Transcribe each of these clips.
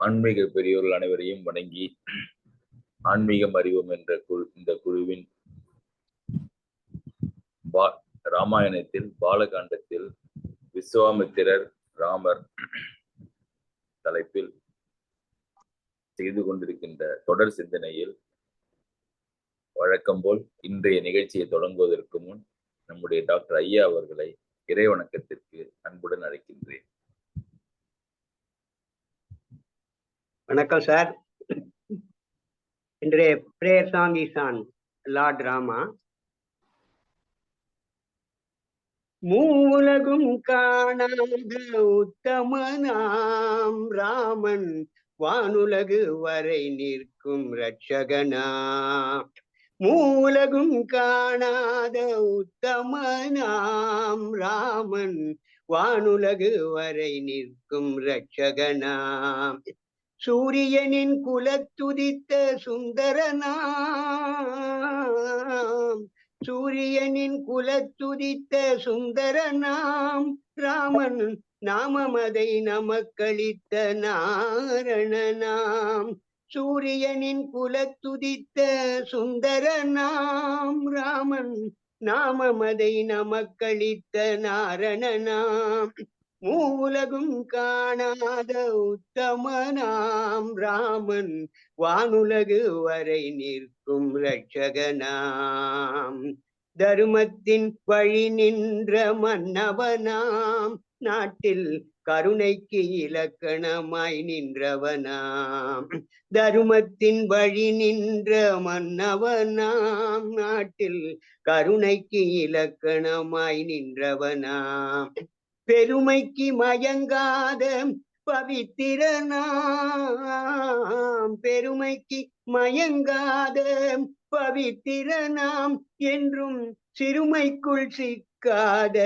ஆன்மீக பெரியோர்கள் அனைவரையும் வணங்கி ஆன்மீகம் அறிவோம் என்ற இந்த குழுவின் ராமாயணத்தில் பாலகாண்டத்தில் விஸ்வாமித்திரர் ராமர் தலைப்பில் செய்து கொண்டிருக்கின்ற தொடர் சிந்தனையில் வழக்கம் போல் இன்றைய நிகழ்ச்சியை தொடங்குவதற்கு முன் நம்முடைய டாக்டர் ஐயா அவர்களை இறைவணக்கத்திற்கு அன்புடன் அழைக்கின்றேன். வணக்கம் சார். இன்றைய prayer song is on Lord Rama. மூலகும் காணாத உத்தமனாம் ராமன் வானுலகு வரை நிற்கும் இரட்சகனாம். மூலகும் காணாத உத்தமனாம் ராமன் வானுலகு வரை நிற்கும் இரட்சகனாம். சூரியனின் குலத்துதித்த சுந்தரனாம். சூரியனின் குலத்துதித்த சுந்தரனாம் ராமன் நாமமதை நமக்களித்த நாரணனாம். சூரியனின் குலத்துதித்த சுந்தரனாம் ராமன் நாமமதை நமக்களித்த நாரணனாம். மூலகும் காணாத உத்தமனாம் ராமன் வானுலகு வரை நிற்கும் இரட்சகனாம். தருமத்தின் வழி நின்ற மன்னவனாம் நாட்டில் கருணைக்கு இலக்கணமாய் நின்றவனாம். தருமத்தின் வழி நின்ற மன்னவனாம் நாட்டில் கருணைக்கு இலக்கணமாய் நின்றவனாம். பெருமைக்கு மயங்காத பவித்திரனாம். பெருமைக்கு மயங்காத பவித்திரனாம் என்றும் சிறுமைக்குள் சிக்காத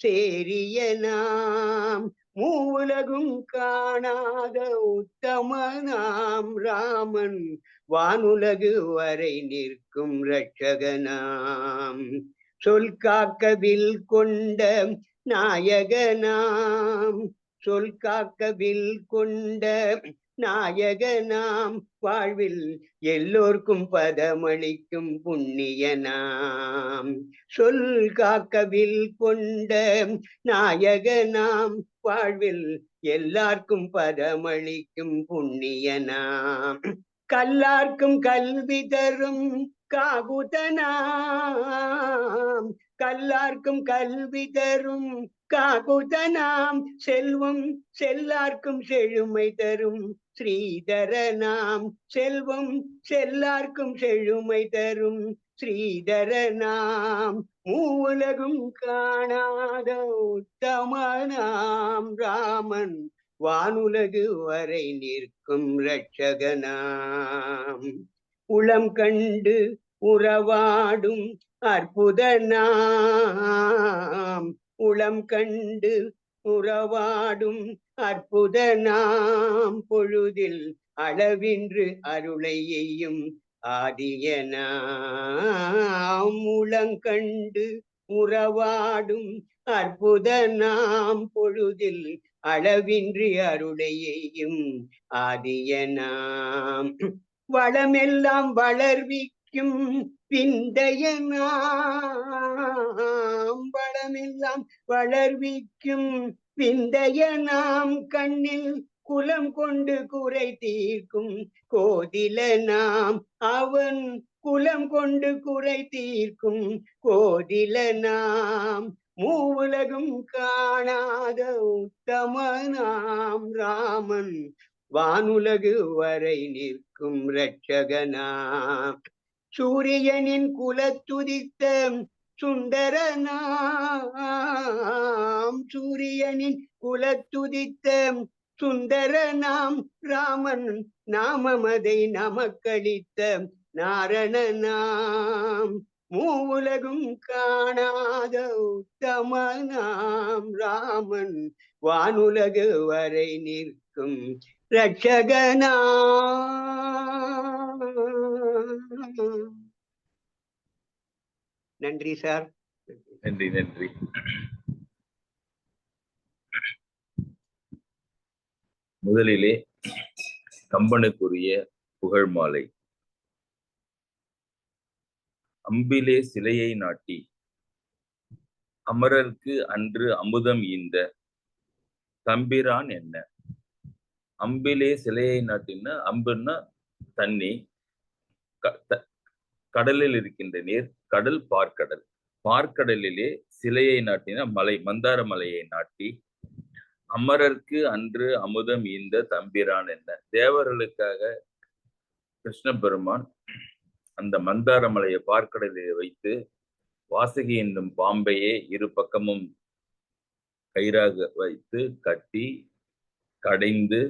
சேரியனாம். மூலகும் காணாத உத்தமனாம் ராமன் வானுலகு வரை நிற்கும் இரட்சகனாம். சொல் காக்கவில் கொண்ட நாயகனாம். சொல் காக்கவில் கொண்ட நாயகனாம். வாழ்வில் எல்லோர்க்கும் பதமளிக்கும் புண்ணியனாம். சொல் காக்கவில் கொண்ட நாயகனாம். வாழ்வில் எல்லாருக்கும் பதமளிக்கும் புண்ணியனாம். கல்லார்க்கும் கல்வி தரும் காகுதனாம். கல்லார்க்கும் கல்வி தரும் காகுதனாம். செல்வம் செல்லார்க்கும் செழுமை தரும் ஸ்ரீதரனாம். செல்வம் செல்லார்க்கும் செழுமை தரும் ஸ்ரீதரனாம். மூலகும் காணாத உத்தமனாம் ராமன் வானுலகு வரை நிற்கும் இரட்சகனாம். உளம் கண்டு உறவாடும் அற்புதனாம். உளம் கண்டு உறவாடும் அற்புதனாம். பொழுதில் அளவின்று அருளை எய்யும் ஆதியனாம். உளங்கண்டு உறவாடும் அற்புதனாம். பொழுதில் அளவின்றி அருளை எய்யும் ஆதியனாம். வளமெல்லாம் வளர்விக்கும் விந்தையனாம். வளமெல்லாம் வளர்விக்கும் விந்தையனாம். கண்ணில் குலம் கொண்டு குறை தீர்க்கும் கோதிலனாம். அவன் குலம் கொண்டு குறை தீர்க்கும் கோதிலனாம். மூவுலகும் காணாத உத்தமனாம் ராமன் வானுலகு வரை நிற்கும் இரட்சகனாம். சூரியனின் குலத்துதித்த சுந்தரனாம். சூரியனின் குலத்துதித்த சுந்தரனாம் ராமன் நாமமதை நமக்களித்த நாரணனாம். மூவுலகும் காணாத உத்தமனாம் ராமன் வானுலகு வரை நிற்கும் இரட்சகனாம். நன்றி சார். நன்றி நன்றி. முதலிலே கம்பனுக்குரிய புகழ் மாலை. அம்பிலே சிலையை நாட்டி அமரர்க்கு அன்று அமுதம் ஈந்த தம்பிரான் என்ன. அம்பிலே சிலையை நாட்டினா, அம்புன்னா தண்ணி, கடலில் இருக்கின்ற நீர், கடல் பார்க்கடல். பார்க்கடலிலே சிலையை நாட்டினா மலை, மந்தார மலையை நாட்டி அமரர்க்கு அன்று அமுதம் ஈந்த தம்பிரான் என்ன. தேவர்களுக்காக கிருஷ்ண பெருமான் அந்த மந்தார மலையை பார்க்கடலில் வைத்து வாசுகி என்னும் பாம்பையே இரு பக்கமும் கயிறாக வைத்து கட்டி கடைந்து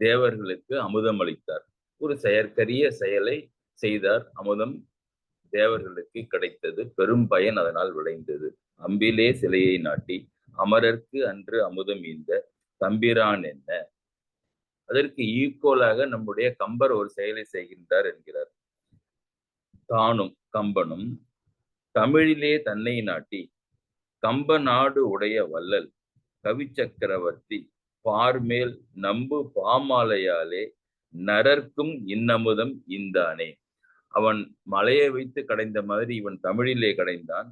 தேவர்களுக்கு அமுதம் அளித்தார். ஒரு செயற்கரிய செயலை செய்தார். அமுதம் தேவர்களுக்கு கிடைத்தது. பெரும் பயன் அதனால் விளைந்தது. அம்பிலே சிலையை நாட்டி அமரர்க்கு அன்று அமுதம் ஈந்த தம்பிரான் என்ன. அதற்கு ஈக்குவலாக நம்முடைய கம்பர் ஒரு செயலை செய்கின்றார் என்கிறார். தானும் கம்பனும் தமிழிலே தன்னை நாட்டி கம்ப நாடு உடைய வள்ளல் கவி சக்கரவர்த்தி பார்மேல் நம்பு பாமாலையாலே நரர்க்கும் இன்னமுதம் இந்தானே. அவன் மலையை வைத்து கடைந்த மாதிரி இவன் தமிழிலே கடைந்தான்.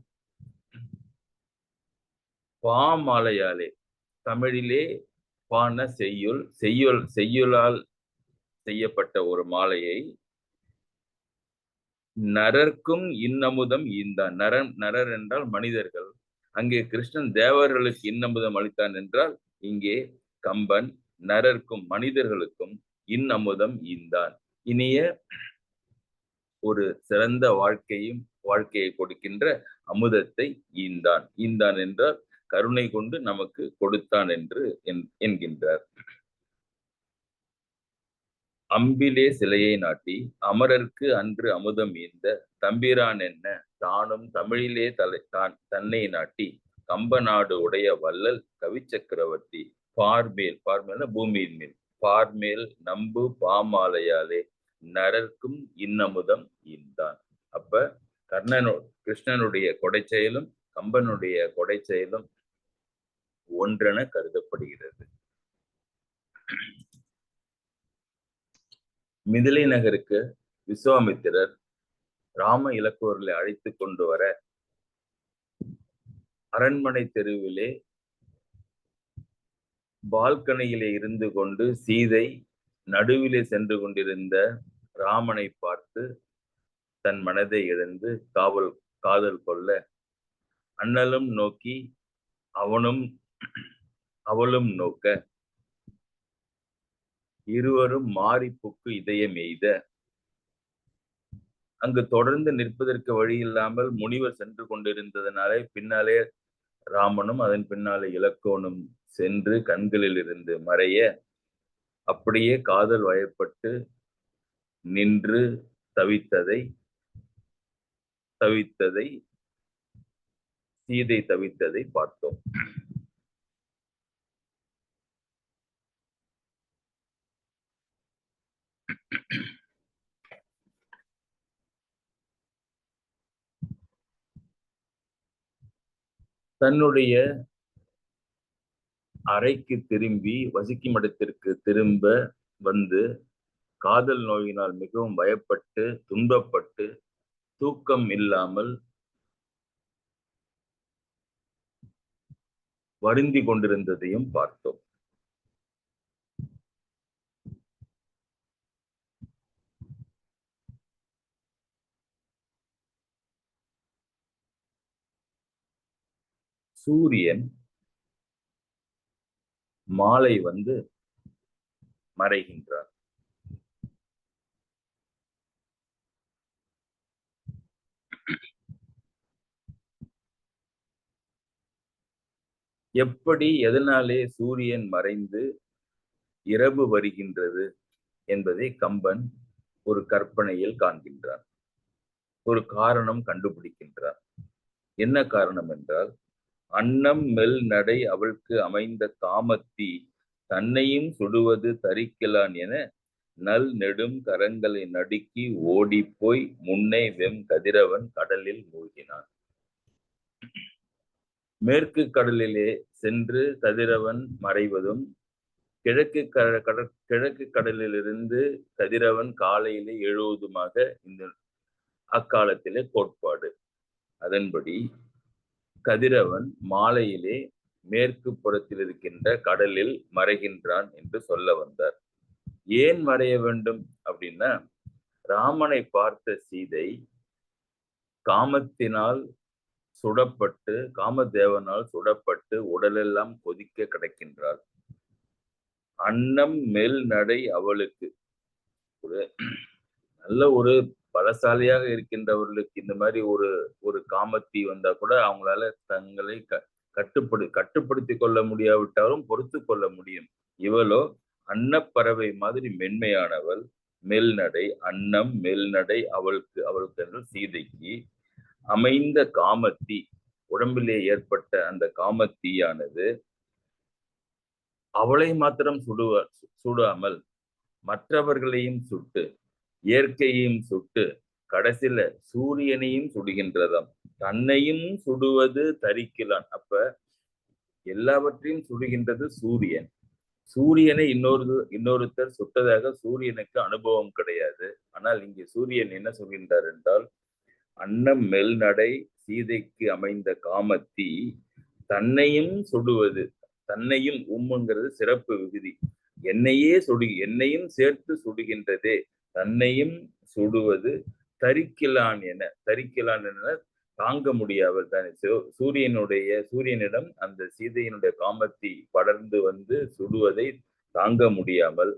பாமாலையாலே, தமிழிலே பான செய்யுள், செய்யுளால் செய்யப்பட்ட ஒரு மாலையை நரர்க்கும் இன்னமுதம் ஈந்தான். நரர் என்றால் மனிதர்கள். அங்கே கிருஷ்ணன் தேவர்களுக்கு இன்னமுதம் அளித்தான் என்றால் இங்கே கம்பன் நரர்க்கும் மனிதர்களுக்கும் இன்னமுதம் ஈந்தான். இனிய ஒரு சிறந்த வாழ்க்கையை கொடுக்கின்ற அமுதத்தை ஈந்தான். ஈந்தான் என்றால் கருணை கொண்டு நமக்கு கொடுத்தான் என்று என்கின்றார். அம்பிலே சிலையை நாட்டி அமரர்க்கு அன்று அமுதம் ஈந்த தம்பிரான் என்ன. தானும் தமிழிலே தன்னை நாட்டி கம்ப நாடு உடைய வள்ளல் கவி சக்கரவர்த்தி பார்மேல், பார்மேல் பூமியின் மேல், பார்மேல் நம்பு பாமாலையாலே நரர்க்கும் இன்னமுதம் ஈந்தான். அப்ப கிருஷ்ணனுடைய கொடை செயலும் கம்பனுடைய கொடை செயலும் ஒன்றென கருதப்படுகிறது. மிதிலை நகருக்கு விஸ்வாமித்திரர் ராம இலக்குவர்களை அழைத்து கொண்டு வர அரண்மனை தெருவிலே பால்கனியிலே இருந்து கொண்டு சீதை நடுவிலே சென்று கொண்டிருந்த ராமனை பார்த்து தன் மனதை இழந்து காதல் கொள்ள அண்ணலும் நோக்கி அவளும் நோக்க இருவரும் மாறி புக்கு இதயம் எய்த அங்கு தொடர்ந்து நிற்பதற்கு வழி இல்லாமல் முனிவர் சென்று கொண்டிருந்ததனாலே பின்னாலே ராமனும் அதன் பின்னாலே இலக்கோனும் சென்று கண்களில் இருந்து மறைய அப்படியே காதல் வயப்பட்டு நின்று தவித்ததை சீதை தவித்ததை பார்த்தோம். தன்னுடைய அறைக்கு திரும்பி வசிக்கும் இடத்திற்கு திரும்ப வந்து காதல் நோயினால் மிகவும் பயப்பட்டு துன்பப்பட்டு தூக்கம் இல்லாமல் வருந்தி கொண்டிருந்ததையும் பார்த்தோம். சூரியன் மாலை வந்து மறைகின்றார். எப்படி எதனாலே சூரியன் மறைந்து இரவு வருகின்றது என்பதை கம்பன் ஒரு கற்பனையில் காண்கின்றார். ஒரு காரணம் கண்டுபிடிக்கின்றார். என்ன காரணம் என்றால், அன்னம் மெல் நடை அவளுக்கு அமைந்த காமத்தி தன்னையும் சுடுவது தரிக்கலான் என நல் நெடும் கரங்களை நடுக்கி ஓடிப்போய் முன்னே வெம் கதிரவன் கடலில் மூழ்கினான். மேற்கு கடலிலே சென்று கதிரவன் மறைவதும் கிழக்கு கடலிலிருந்து கதிரவன் காலையிலே எழுவதுமாக இந்த அக்காலத்திலே கோட்பாடு. அதன்படி கதிரவன் மாலையிலே மேற்கு புறத்தில் இருக்கின்ற கடலில் மறைகின்றான் என்று சொல்ல வந்தார். ஏன் மறைய வேண்டும் அப்படின்னா, ராமனை பார்த்த சீதை காமத்தினால் சுடப்பட்டு, காமதேவனால் சுடப்பட்டு உடலெல்லாம் கொதிக்க கிடக்கின்றாள். அன்னம் மெல் நடை அவளுக்கு. ஒரு நல்ல ஒரு பலசாலியாக இருக்கின்றவர்களுக்கு இந்த மாதிரி ஒரு காமத்தி வந்தா கூட அவங்களால தங்களை கட்டுப்படுத்தி கொள்ள முடியாவிட்டாலும் பொறுத்து கொள்ள முடியும். இவளோ அன்னப்பறவை மாதிரி மென்மையானவள். மெல்நடை, அன்னம் மெல்நடை அவளுக்கு என்று சீதைக்கு அமைந்த காமத்தீ, உடம்பிலே ஏற்பட்ட அந்த காமத்தீயானது அவளை மாத்திரம் சுடாமல் மற்றவர்களையும் சுட்டு, இயற்கையையும் சுட்டு, கடைசியில சூரியனையும் சுடுகின்றதாம். தன்னையும் சுடுவது தரிக்கலான். அப்ப எல்லாவற்றையும் சுடுகின்றது சூரியன். சூரியனை இன்னொருத்தர் சுட்டதாக சூரியனுக்கு அனுபவம் கிடையாது. ஆனால் இங்கே சூரியன் என்ன சொல்கின்றார் என்றால், அன்னம் மெல்நடை சீதைக்கு அமைந்த காமத்தீ தன்னையும் சுடுவது. தன்னையும் உம்முங்கிறது சிறப்பு விகுதி. என்னையும் சேர்த்து சுடுகின்றதே, தன்னையும் சுடுவது தரிக்கலான் என தாங்க முடியாமல் தானே சூரியனிடம் அந்த சீதையினுடைய காமத்தி படர்ந்து வந்து சுடுவதை தாங்க முடியாமல்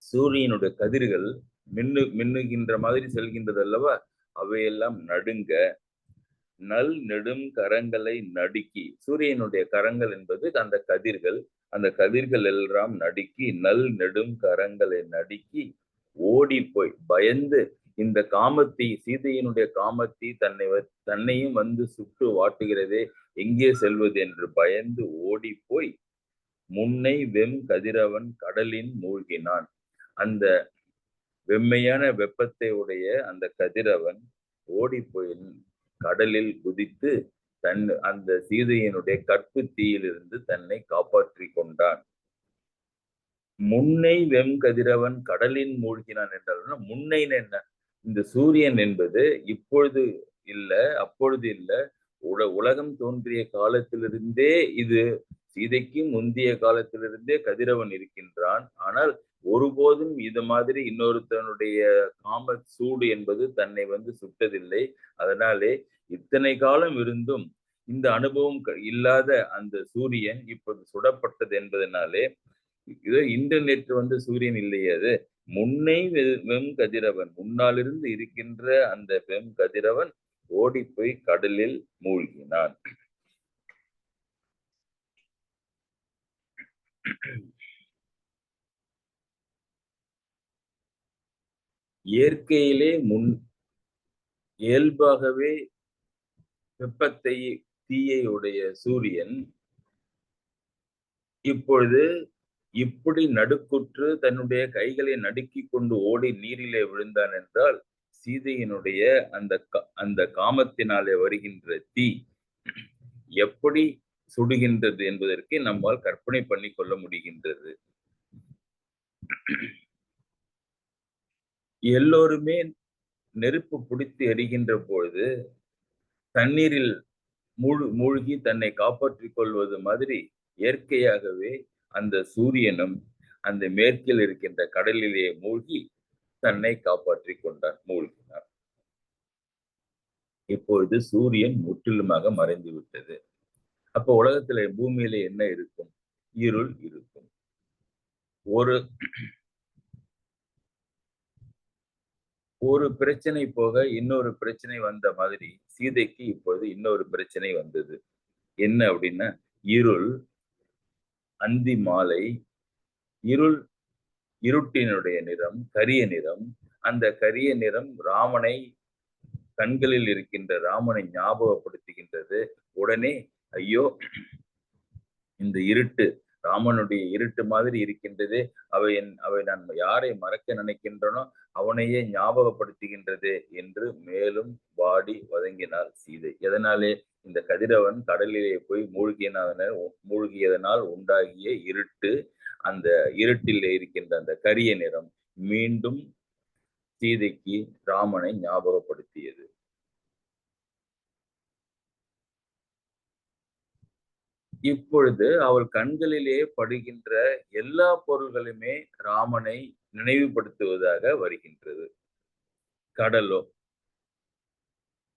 சூரியனுடைய கதிர்கள் மின்னுகின்ற மாதிரி செல்கின்றது அல்லவா, அவையெல்லாம் நடுங்க நல் நெடும் கரங்களை நடுக்கி, சூரியனுடைய கரங்கள் என்பது அந்த கதிர்கள் எல்லாம் நடுக்கி நல் நெடும் கரங்களை நடுக்கி ஓடி போய் பயந்து, இந்த காமத்தி சீதையினுடைய காமத்தி தன்னையும் வந்து சுட்டு வாட்டுகிறதே, எங்கே செல்வது என்று பயந்து ஓடி போய் முன்னை வெம் கதிரவன் கடலின் மூழ்கினான். அந்த வெம்மையான வெப்பத்தை உடைய அந்த கதிரவன் ஓடி போய் கடலில் குதித்து அந்த சீதையினுடைய கற்பு தீயிலிருந்து தன்னை காப்பாற்றி கொண்டான். முன்னை வெம் கதிரவன் கடலின் மூழ்கினான் என்றால் முன்னைன்னு என்ன? இந்த சூரியன் என்பது இப்பொழுது இல்ல, அப்பொழுது இல்ல, உலகம் தோன்றிய காலத்திலிருந்தே, இது சீதைக்கு முந்தைய காலத்திலிருந்தே கதிரவன் இருக்கின்றான். ஆனால் ஒருபோதும் இது மாதிரி இன்னொருத்தனுடைய காம சூடு என்பது தன்னை வந்து சுட்டதில்லை. அதனாலே இத்தனை காலம் இருந்தும் இந்த அனுபவம் இல்லாத அந்த சூரியன் இப்போது சுடப்பட்டது என்பதனாலே, இதோ இன்டர்நெட் வந்து சூரியன் இல்லையே, அது முன்னை வெம் கதிரவன், முன்னாலிருந்து இருக்கின்ற அந்த வெம் கதிரவன் ஓடி போய் கடலில் மூழ்கினான். இயற்கையிலே இயல்பாகவே வெப்பத்தை தீயை உடைய சூரியன் இப்பொழுது இப்படி நடுக்குற்று தன்னுடைய கைகளை நடுக்கி கொண்டு ஓடி நீரிலே விழுந்தான் என்றால், சீதையினுடைய அந்த காமத்தினாலே வருகின்ற தீ எப்படி சுடுகின்றது என்பதற்கு நம்மால் கற்பனை பண்ணி கொள்ள முடிகின்றது. எல்லோருமே நெருப்பு பிடித்து எரிகின்ற பொழுது தண்ணீரில் மூழ்கி தன்னை காப்பாற்றிக் கொள்வது மாதிரி இயற்கையாகவே அந்த சூரியனும் அந்த மேற்கில் இருக்கின்ற கடலிலே மூழ்கி தன்னை காப்பாற்றிக் கொண்டார், மூழ்கினார். இப்பொழுது சூரியன் முற்றிலுமாக மறைந்து விட்டது. அப்ப உலகத்துல பூமியில என்ன இருக்கும்? இருள் இருக்கும். ஒரு பிரச்சனை போக இன்னொரு பிரச்சனை வந்த மாதிரி சீதைக்கு இப்பொழுது இன்னொரு பிரச்சனை வந்தது. என்ன அப்படின்னா, இருள், அந்தி மாலை, இருட்டினுடைய நிறம் கரிய நிறம். அந்த கரிய நிறம் ராமனை, கண்களில் இருக்கின்ற ராமனை ஞாபகப்படுத்துகின்றது. உடனே ஐயோ, இந்த இருட்டு ராமனுடைய இருட்டு மாதிரி இருக்கின்றது. அவை நான் யாரை மறக்க நினைக்கின்றனோ அவனையே ஞாபகப்படுத்துகின்றது என்று மேலும் வாடி வதங்கினாள் சீதை. எதனாலே? இந்த கதிரவன் கடலிலே போய் மூழ்கியதனால் உண்டாகிய இருட்டு, அந்த இருட்டில் இருக்கின்ற அந்த கரிய நிறம் மீண்டும் சீதைக்கு ராமனை ஞாபகப்படுத்தியது. இப்பொழுது அவள் கண்களிலே படுகின்ற எல்லா பொருள்களுமே ராமனை நினைவுபடுத்துவதாக வருகின்றது.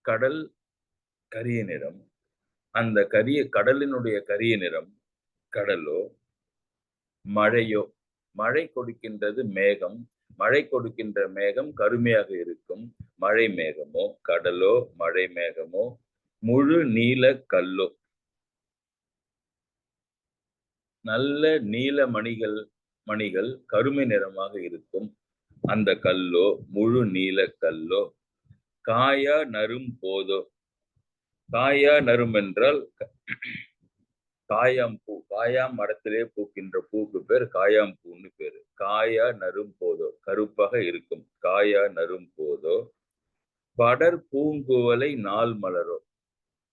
கடல் கரிய நிறம், அந்த கடலினுடைய கரிய நிறம் கடலோ, மழை கொடுக்கின்றது மேகம், மழை கொடுக்கின்ற மேகம் கருமையாக இருக்கும். மழை மேகமோ, கடலோ, மழை மேகமோ, முழு நீல கல்லோ, நல்ல நீல மணிகள் கருமை நிறமாக இருக்கும். அந்த கல்லோ, முழு நீல கல்லோ, காயா நரும் போதோ, காயா நரும் என்றால் காயாம் பூ, காயாம் மரத்திலே பூக்கின்ற பூக்கு பேர் காயாம் பூன்னு பேரு. காயா நரும் போதோ, கருப்பாக இருக்கும். காயா நரும் போதோ, படர் பூங்குவலை நாள் மலரோ.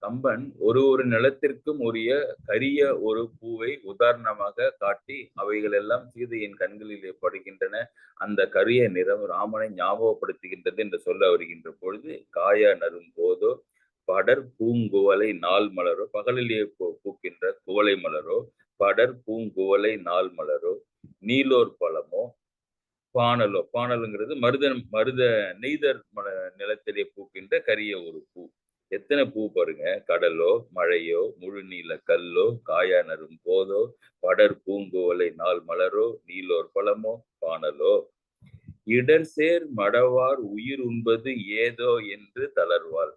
கம்பன் ஒரு நிலத்திற்கும் உரிய கரிய ஒரு பூவை உதாரணமாக காட்டி அவைகள் எல்லாம் சீதையின் கண்களிலே படுகின்றன. அந்த கரிய நிறம் ராமனை ஞாபகப்படுத்துகின்றது என்று சொல்ல வருகின்ற பொழுது, காயா நரும் போதோ படர் பூங்குவலை நாள் மலரோ, பகலிலே பூக்கின்ற குவளை மலரோ, படர் பூங்குவலை நாள் மலரோ, நீலோர் பழமோ, பானலுங்கிறது மருத நெய்தர் நிலத்திலே பூக்கின்ற கரிய ஒரு பூ. எத்தனை பூ பாருங்க! கடலோ, மழையோ, முழு நீல கல்லோ, காயா நரும் போதோ, படர் பூங்குவலை நாள் மலரோ, நீலோர் பழமோ, பானலோ, இடர் சேர் மடவார் உயிர் உண்பது ஏதோ என்று தளர்வாள்.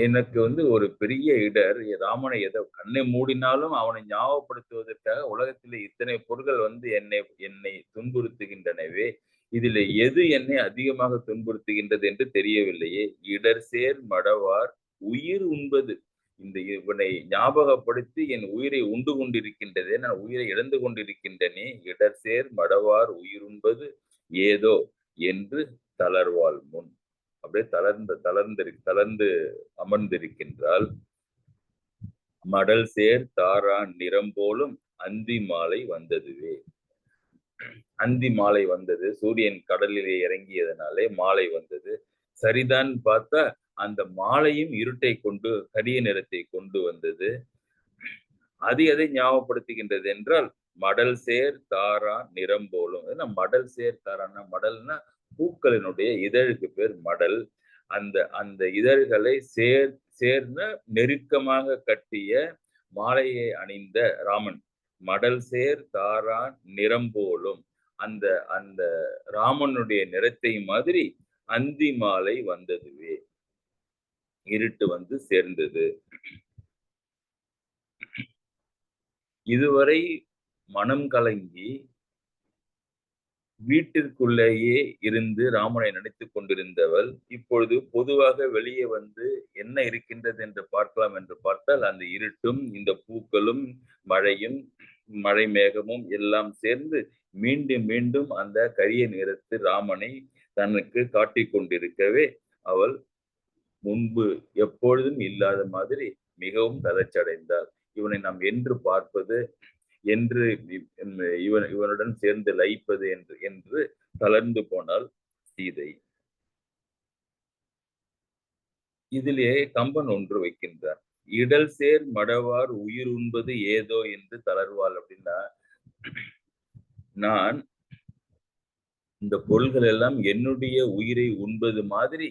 எனக்கு ஒரு பெரிய இடர், ராமனை கண்ணை மூடினாலும் அவனை ஞாபகப்படுத்துவதற்காக உலகத்திலே இத்தனை பொருள்கள் என்னை துன்புறுத்துகின்றனவே, இதில் எது என்னை அதிகமாக துன்புறுத்துகின்றது என்று தெரியவில்லையே. இடர் சேர் மடவார் உயிர் உண்பது, இவனை ஞாபகப்படுத்தி என் உயிரை உண்டு கொண்டிருக்கின்றதே, நான் உயிரை இழந்து கொண்டிருக்கின்றனே. இடர் சேர் மடவார் உயிர் உண்பது ஏதோ என்று தளர்வாள் முன். அப்படியே தளர்ந்து அமர்ந்திருக்கின்றால், மடல் சேர் தாரான் நிறம் போலும் அந்தி மாலை வந்ததுவே. அந்தி மாலை வந்தது, சூரியன் கடலிலே இறங்கியதனாலே மாலை வந்தது. சரிதான் பார்த்தா அந்த மாலையும் இருட்டை கொண்டு, கரிய நிறத்தை கொண்டு வந்தது. அது எதை ஞாபகப்படுத்துகின்றது என்றால், மடல் சேர் தாரா நிறம் போலும். மடல் சேர் தாரான்னா, மடல்னா பூக்களினுடைய இதழுக்கு பேர் மடல். அந்த இதழ்களை சேர்ந்த நெருக்கமாக கட்டிய மாலையை அணிந்த ராமன், மடல் சேர் தாரான் நிறம் போலும், அந்த ராமனுடைய நிறத்தை மாதிரி அந்தி மாலை வந்ததுவே, இருட்டு சேர்ந்தது. இதுவரை மனம் கலங்கி வீட்டிற்குள்ளேயே இருந்து ராமனை நினைத்துக் கொண்டிருந்தவள் இப்பொழுது பொதுவாக வெளியே என்ன இருக்கின்றது என்று பார்க்கலாம் என்று பார்த்தால், அந்த இருட்டும் இந்த பூக்களும் மழையும் மழை மேகமும் எல்லாம் சேர்ந்து மீண்டும் மீண்டும் அந்த கரிய நிறத்து ராமனை தனக்கு காட்டிக் கொண்டிருக்கவே அவள் முன்பு எப்பொழுதும் இல்லாத மாதிரி மிகவும் தளர்ச்சியடைந்தாள். இவனை நாம் என்று பார்ப்பது, என்று இவனுடன் சேர்ந்து லயிப்பது என்று தளர்ந்து போனாள் சீதை. இதிலே கம்பன் ஒன்று வைக்கின்றார். இடல் சேர் மடவார் உயிர் உண்பது ஏதோ என்று தளர்வாள். அப்படின்னா, நான் இந்த பொருள்கள் எல்லாம் என்னுடைய உயிரை உண்பது மாதிரி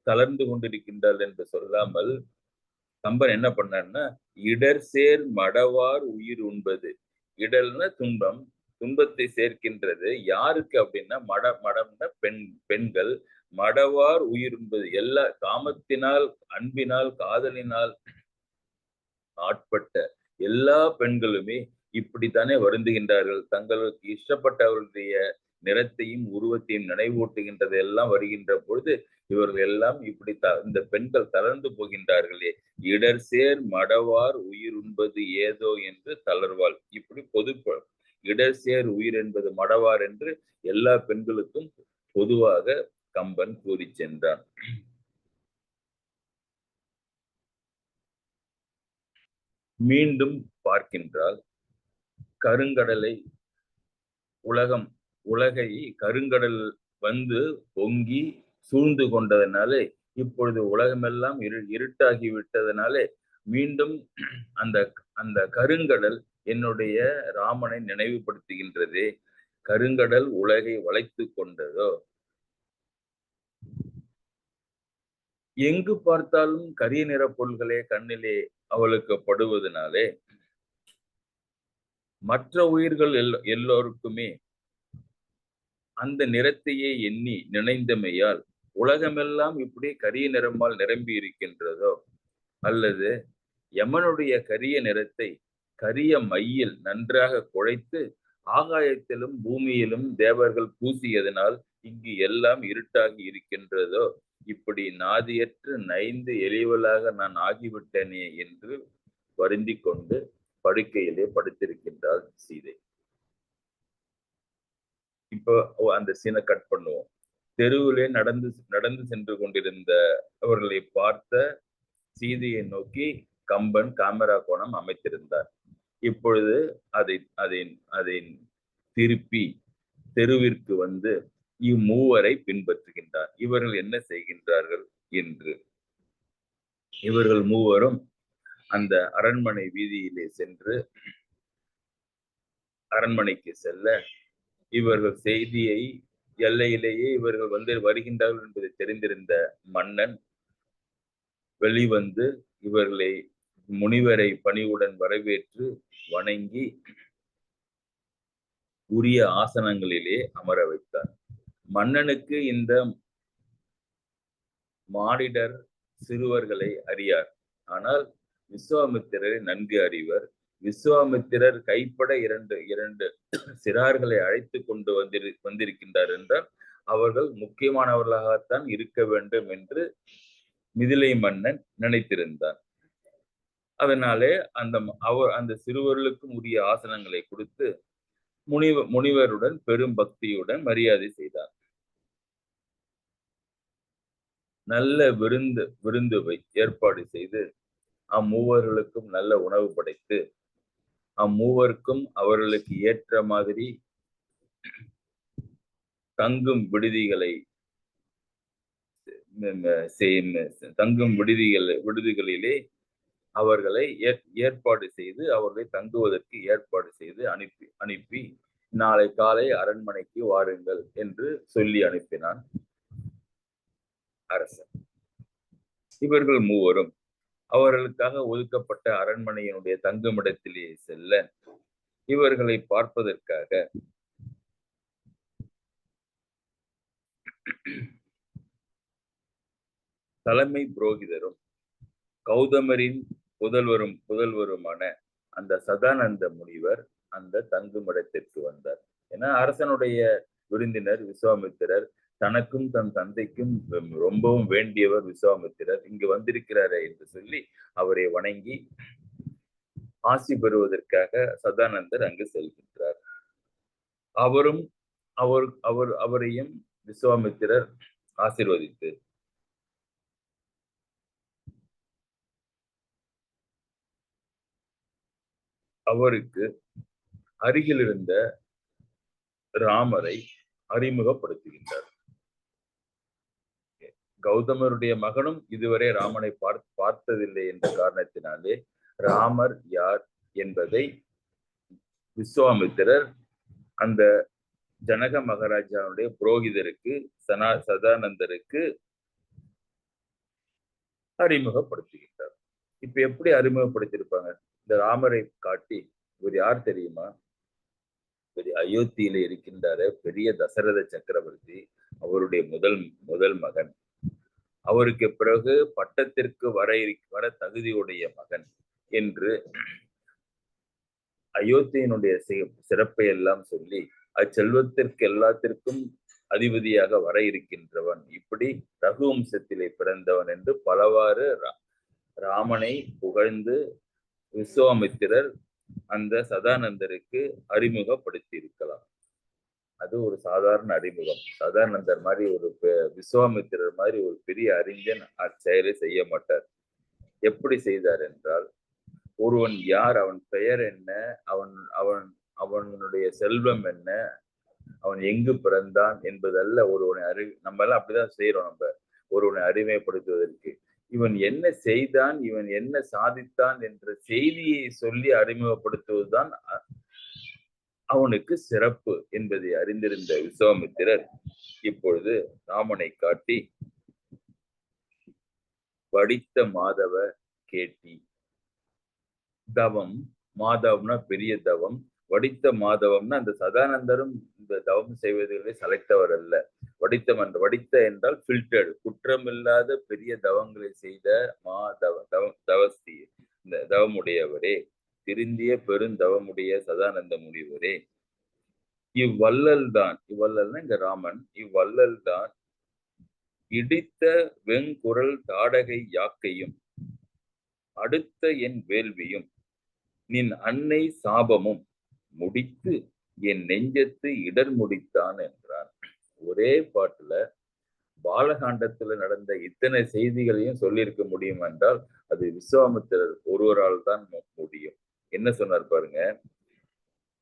தளர்ந்து கொண்டிருக்கின்றாள் என்று சொல்லாமல், கம்பன் என்ன பண்ணார்னா, இடர் சேர் மடவார் உயிர் உண்பது. இடல்னா துன்பம், துன்பத்தை சேர்க்கின்றது. யாருக்கு அப்படின்னா, மடம்னா பெண்கள். மடவார் உயிர் உண்பது, எல்லா காமத்தினால், அன்பினால், காதலினால் ஆட்பட்ட எல்லா பெண்களுமே இப்படித்தானே வருந்துகின்றார்கள். தங்களுக்கு இஷ்டப்பட்டவர்களுடைய நிறத்தையும் உருவத்தையும் நினைவூட்டுகின்றது எல்லாம் வருகின்ற பொழுது இவர்கள் எல்லாம் இப்படி இந்த பெண்கள் தளர்ந்து போகின்றார்களே. இடர் சேர் மடவார் உயிர் உண்பது ஏதோ என்று தளர்வாள். இப்படி பொது இடர் சேர் உயிர் என்பது மடவார் என்று எல்லா பெண்களுக்கும் பொதுவாக கம்பன் கூறி சென்றான். மீண்டும் பார்க்கின்றால் கருங்கடலை உலகை கருங்கடல் வந்து பொங்கி சூழ்ந்து கொண்டதனாலே இப்பொழுது உலகமெல்லாம் இருட்டாகி விட்டதனாலே மீண்டும் அந்த அந்த கருங்கடல் என்னுடைய ராமனை நினைவுபடுத்துகின்றதே. கருங்கடல் உலகை வளைத்து கொண்டதோ. எங்கு பார்த்தாலும் கரிய நிற பொருள்களே கண்ணிலே அவளுக்கு படுவதனாலே மற்ற உயிர்கள் எல்லோருக்குமே அந்த நிறத்தையே எண்ணி நினைந்தமையால் உலகமெல்லாம் இப்படி கரிய நிறமால் நிரம்பி இருக்கின்றதோ, அல்லது யமனுடைய கரிய நிறத்தை கரிய மையில் நன்றாக குழைத்து ஆகாயத்திலும் பூமியிலும் தேவர்கள் பூசியதனால் இங்கு எல்லாம் இருட்டாகி இருக்கின்றதோ, இப்படி நாதியற்று நைந்து எளிவலாக நான் ஆகிவிட்டேனே என்று வருந்தி கொண்டு படுக்கையிலே படுத்திருக்கின்றாள் சீதை. இப்போ அந்த சீனை கட் பண்ணுவோம். தெருவிலே நடந்து சென்று கொண்டிருந்த அவர்களை பார்த்த சீதையை நோக்கி கம்பன் காமரா கோணம் அமைத்திருந்தார். இப்பொழுது அதை திருப்பி தெருவிற்கு வந்து இம்மூவரை பின்பற்றுகின்றார். இவர்கள் என்ன செய்கின்றார்கள் என்று. இவர்கள் மூவரும் அந்த அரண்மனை வீதியிலே சென்று அரண்மனைக்கு செல்ல இவர்கள் செய்தியை எல்லையிலேயே இவர்கள் வருகின்றார்கள் என்பதை தெரிந்திருந்த மன்னன் வெளிவந்து இவர்களை முனிவரை பணிவுடன் வரவேற்று வணங்கி உரிய ஆசனங்களிலே அமர வைத்தார். மன்னனுக்கு இந்த மானிடர் சிறுவர்களை அறியார், ஆனால் விஸ்வாமித்திரரை நன்கு அறிவர். விஸ்வாமித்திரர் கைப்பட இரண்டு சிறார்களை அழைத்து கொண்டு வந்திருக்கின்றார் என்றால் அவர்கள் முக்கியமானவர்களாகத்தான் இருக்க வேண்டும் என்று மிதிலை மன்னன் நினைத்திருந்தார். அதனாலே அந்த சிறுவர்களுக்கும் உரிய ஆசனங்களை கொடுத்து முனிவருடன் பெரும் பக்தியுடன் மரியாதை செய்தார். நல்ல விருந்துவை ஏற்பாடு செய்து அம்மூவர்களுக்கும் நல்ல உணவு படைத்து அம்மூவருக்கும் அவர்களுக்கு ஏற்ற மாதிரி தங்கும் விடுதிகளிலே அவர்களை ஏற்பாடு செய்து அவர்களை தங்குவதற்கு ஏற்பாடு செய்து அனுப்பி நாளை காலை அரண்மனைக்கு வாருங்கள் என்று சொல்லி அனுப்பினான் அரசன். இவர்கள் மூவரும் அவர்களுக்காக ஒதுக்கப்பட்ட அரண்மனையினுடைய தங்குமிடத்திலே செல்ல இவர்களை பார்ப்பதற்காக தலைமை புரோகிதரும் கௌதமரின் புதல்வருமான அந்த சதானந்த முனிவர் அந்த தங்குமிடத்திற்கு வந்தார். ஏன்னா அரசனுடைய விருந்தினர் விஸ்வாமித்திரர், தனக்கும் தன் தந்தைக்கும் ரொம்பவும் வேண்டியவர் விஸ்வாமித்திரர், இங்கு வந்திருக்கிறாரே என்று சொல்லி அவரை வணங்கி ஆசி பெறுவதற்காக சதானந்தர் அங்கு செல்கின்றார். அவரையும் விஸ்வாமித்திரர் ஆசீர்வதித்து அவருக்கு அருகில் இருந்த ராமரை அறிமுகப்படுத்துகின்றார். கௌதமருடைய மகனும் இதுவரை ராமனை பார்த்ததில்லை என்ற காரணத்தினாலே ராமர் யார் என்பதை விஸ்வாமித்திரர் அந்த ஜனக மகாராஜாவுடைய புரோகிதருக்கு சதானந்தருக்கு அறிமுகப்படுத்துகின்றார். இப்ப எப்படி அறிமுகப்படுத்தியிருப்பாங்க? இந்த ராமரை காட்டி இவர் யார் தெரியுமா? அயோத்தியில இருக்கின்றார பெரிய தசரத சக்கரவர்த்தி, அவருடைய முதல் மகன், அவருக்கு பிறகு பட்டத்திற்கு வர தகுதியுடைய மகன் என்று அயோத்தியினுடைய சிறப்பை எல்லாம் சொல்லி அச்செல்வத்திற்கு எல்லாத்திற்கும் அதிபதியாக வர இருக்கின்றவன், இப்படி ரகுவம்சத்திலே பிறந்தவன் என்று பலவாறு ராமனை புகழ்ந்து விஸ்வாமித்திரர் அந்த சதானந்தருக்கு அறிமுகப்படுத்தி இருக்கலாம். அது ஒரு சாதாரண அறிமுகம். சதானந்தர் மாதிரி ஒரு விஸ்வாமித்திரர் மாதிரி ஒரு பெரிய அறிஞன் அச்செயலை செய்ய மாட்டார். எப்படி செய்தார் என்றால், ஒருவன் யார், அவன் பெயர் என்ன, அவன் அவன் அவனுடைய செல்வம் என்ன, அவன் எங்கு பிறந்தான் என்பதல்ல ஒருவனை நம்ம எல்லாம் அப்படிதான் செய்யறோம். நம்ம ஒருவனை அறிமுகப்படுத்துவதற்கு இவன் என்ன செய்தான், இவன் என்ன சாதித்தான் என்ற செய்தியை சொல்லி அறிமுகப்படுத்துவதுதான் அவனுக்கு சிறப்பு என்பதை அறிந்திருந்த விஸ்வாமித்திரர் இப்பொழுது ராமனை காட்டி, படித்த மாதவ கேட்டி, தவம், மாதவம்னா பெரிய தவம், வடித்த மாதவம்னா அந்த சதானந்தரும் இந்த தவம் செய்வதிலே சளைத்தவர் அல்ல. வடித்த என்றால் ஃபில்டர்டு, குற்றமில்லாத பெரிய தவங்களை செய்த தவஸ்தி, இந்த தவமுடையவரே, திருந்திய பெருந்தவமுடைய சதானந்த முனிவரே, இவ்வல்லல் தான், இவ்வல்லல்னா இங்க ராமன், இவ்வல்லல் தான் இடித்த வெங்குரல் தாடகை யாக்கையும் அடுத்த என் வேள்வியும் நின் அன்னை சாபமும் முடித்து என் நெஞ்சத்து இடர் முடித்தான் என்றான். ஒரே பாட்டுல பாலகாண்டத்துல நடந்த இத்தனை செய்திகளையும் சொல்லியிருக்க முடியும் என்றால் அது விஸ்வாமித்திரர் ஒருவரால் தான் முடியும். என்ன சொன்னார் பாருங்க,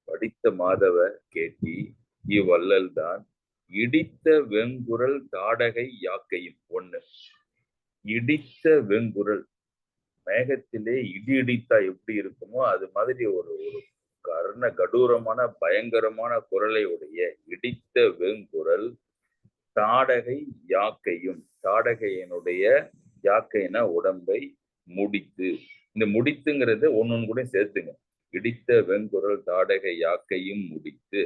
படித்த மாதவ கேட்டி இவ்வல்லல் தான் இடித்த வெங்குரல் தாடகை யாக்கையும். ஒண்ணு, இடித்த வெங்குரல், மேகத்திலே இடி இடித்தா எப்படி இருக்குமோ அது மாதிரி ஒரு கர்ண கடூரமான பயங்கரமான குரலை உடைய இடித்த வெங்குரல் தாடகை யாக்கையும், தாடகையினுடைய யாக்கைனா உடம்பை முடித்து, இந்த முடித்துங்கிறது ஒன்னொன்னு கூட சேர்த்துங்க, இடித்த வெங்குரல் தாடகை யாக்கையும் முடித்து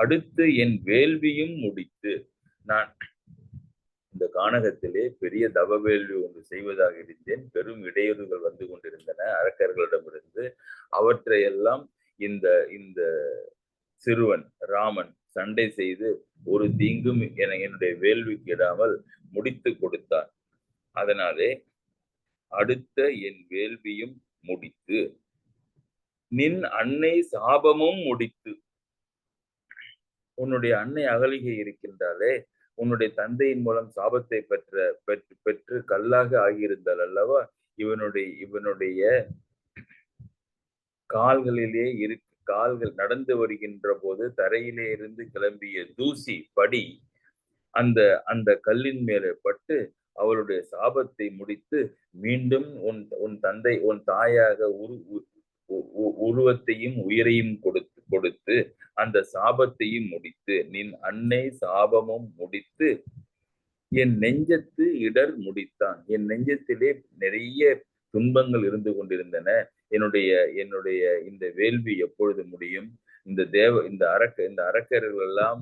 அடுத்து என் வேள்வியும் முடித்து, நான் இந்த கானகத்திலே பெரிய தவ வேள்வி ஒன்று செய்வதாக இருந்தேன். பெரும் இடையூறுகள் வந்து கொண்டிருந்தன அரக்கர்களிடமிருந்து. அவற்றையெல்லாம் இந்த இந்த சிறுவன் ராமன் சண்டை செய்து ஒரு தீங்கும் என்னுடைய வேள்விக்கு இடாமல் முடித்து கொடுத்தான். அதனாலே அடுத்த என் வேள்வியும் முடித்து நின் அன்னை சாபமும் முடித்து, உன்னுடைய அன்னை அகலிகை இருக்கின்றாலே, உன்னுடைய தந்தையின் மூலம் சாபத்தை பெற்று கல்லாக ஆகியிருந்தால் அல்லவா, இவனுடைய கால்களிலே கால்கள் நடந்து வருகின்ற போது தரையிலே இருந்து கிளம்பிய தூசி படி அந்த கல்லின் மேலே பட்டு அவளுடைய சாபத்தை முடித்து மீண்டும் உன் தந்தை உன் தாயாக உருவத்தையும் உயிரையும் கொடுத்து அந்த சாபத்தையும் முடித்து நின் அன்னை சாபமும் முடித்து என் நெஞ்சத்து இடர் முடித்தான். என் நெஞ்சத்திலே நிறைய துன்பங்கள் இருந்து கொண்டிருந்தன. என்னுடைய இந்த வேள்வி எப்பொழுது முடியும், இந்த அரக்கர்கள் எல்லாம்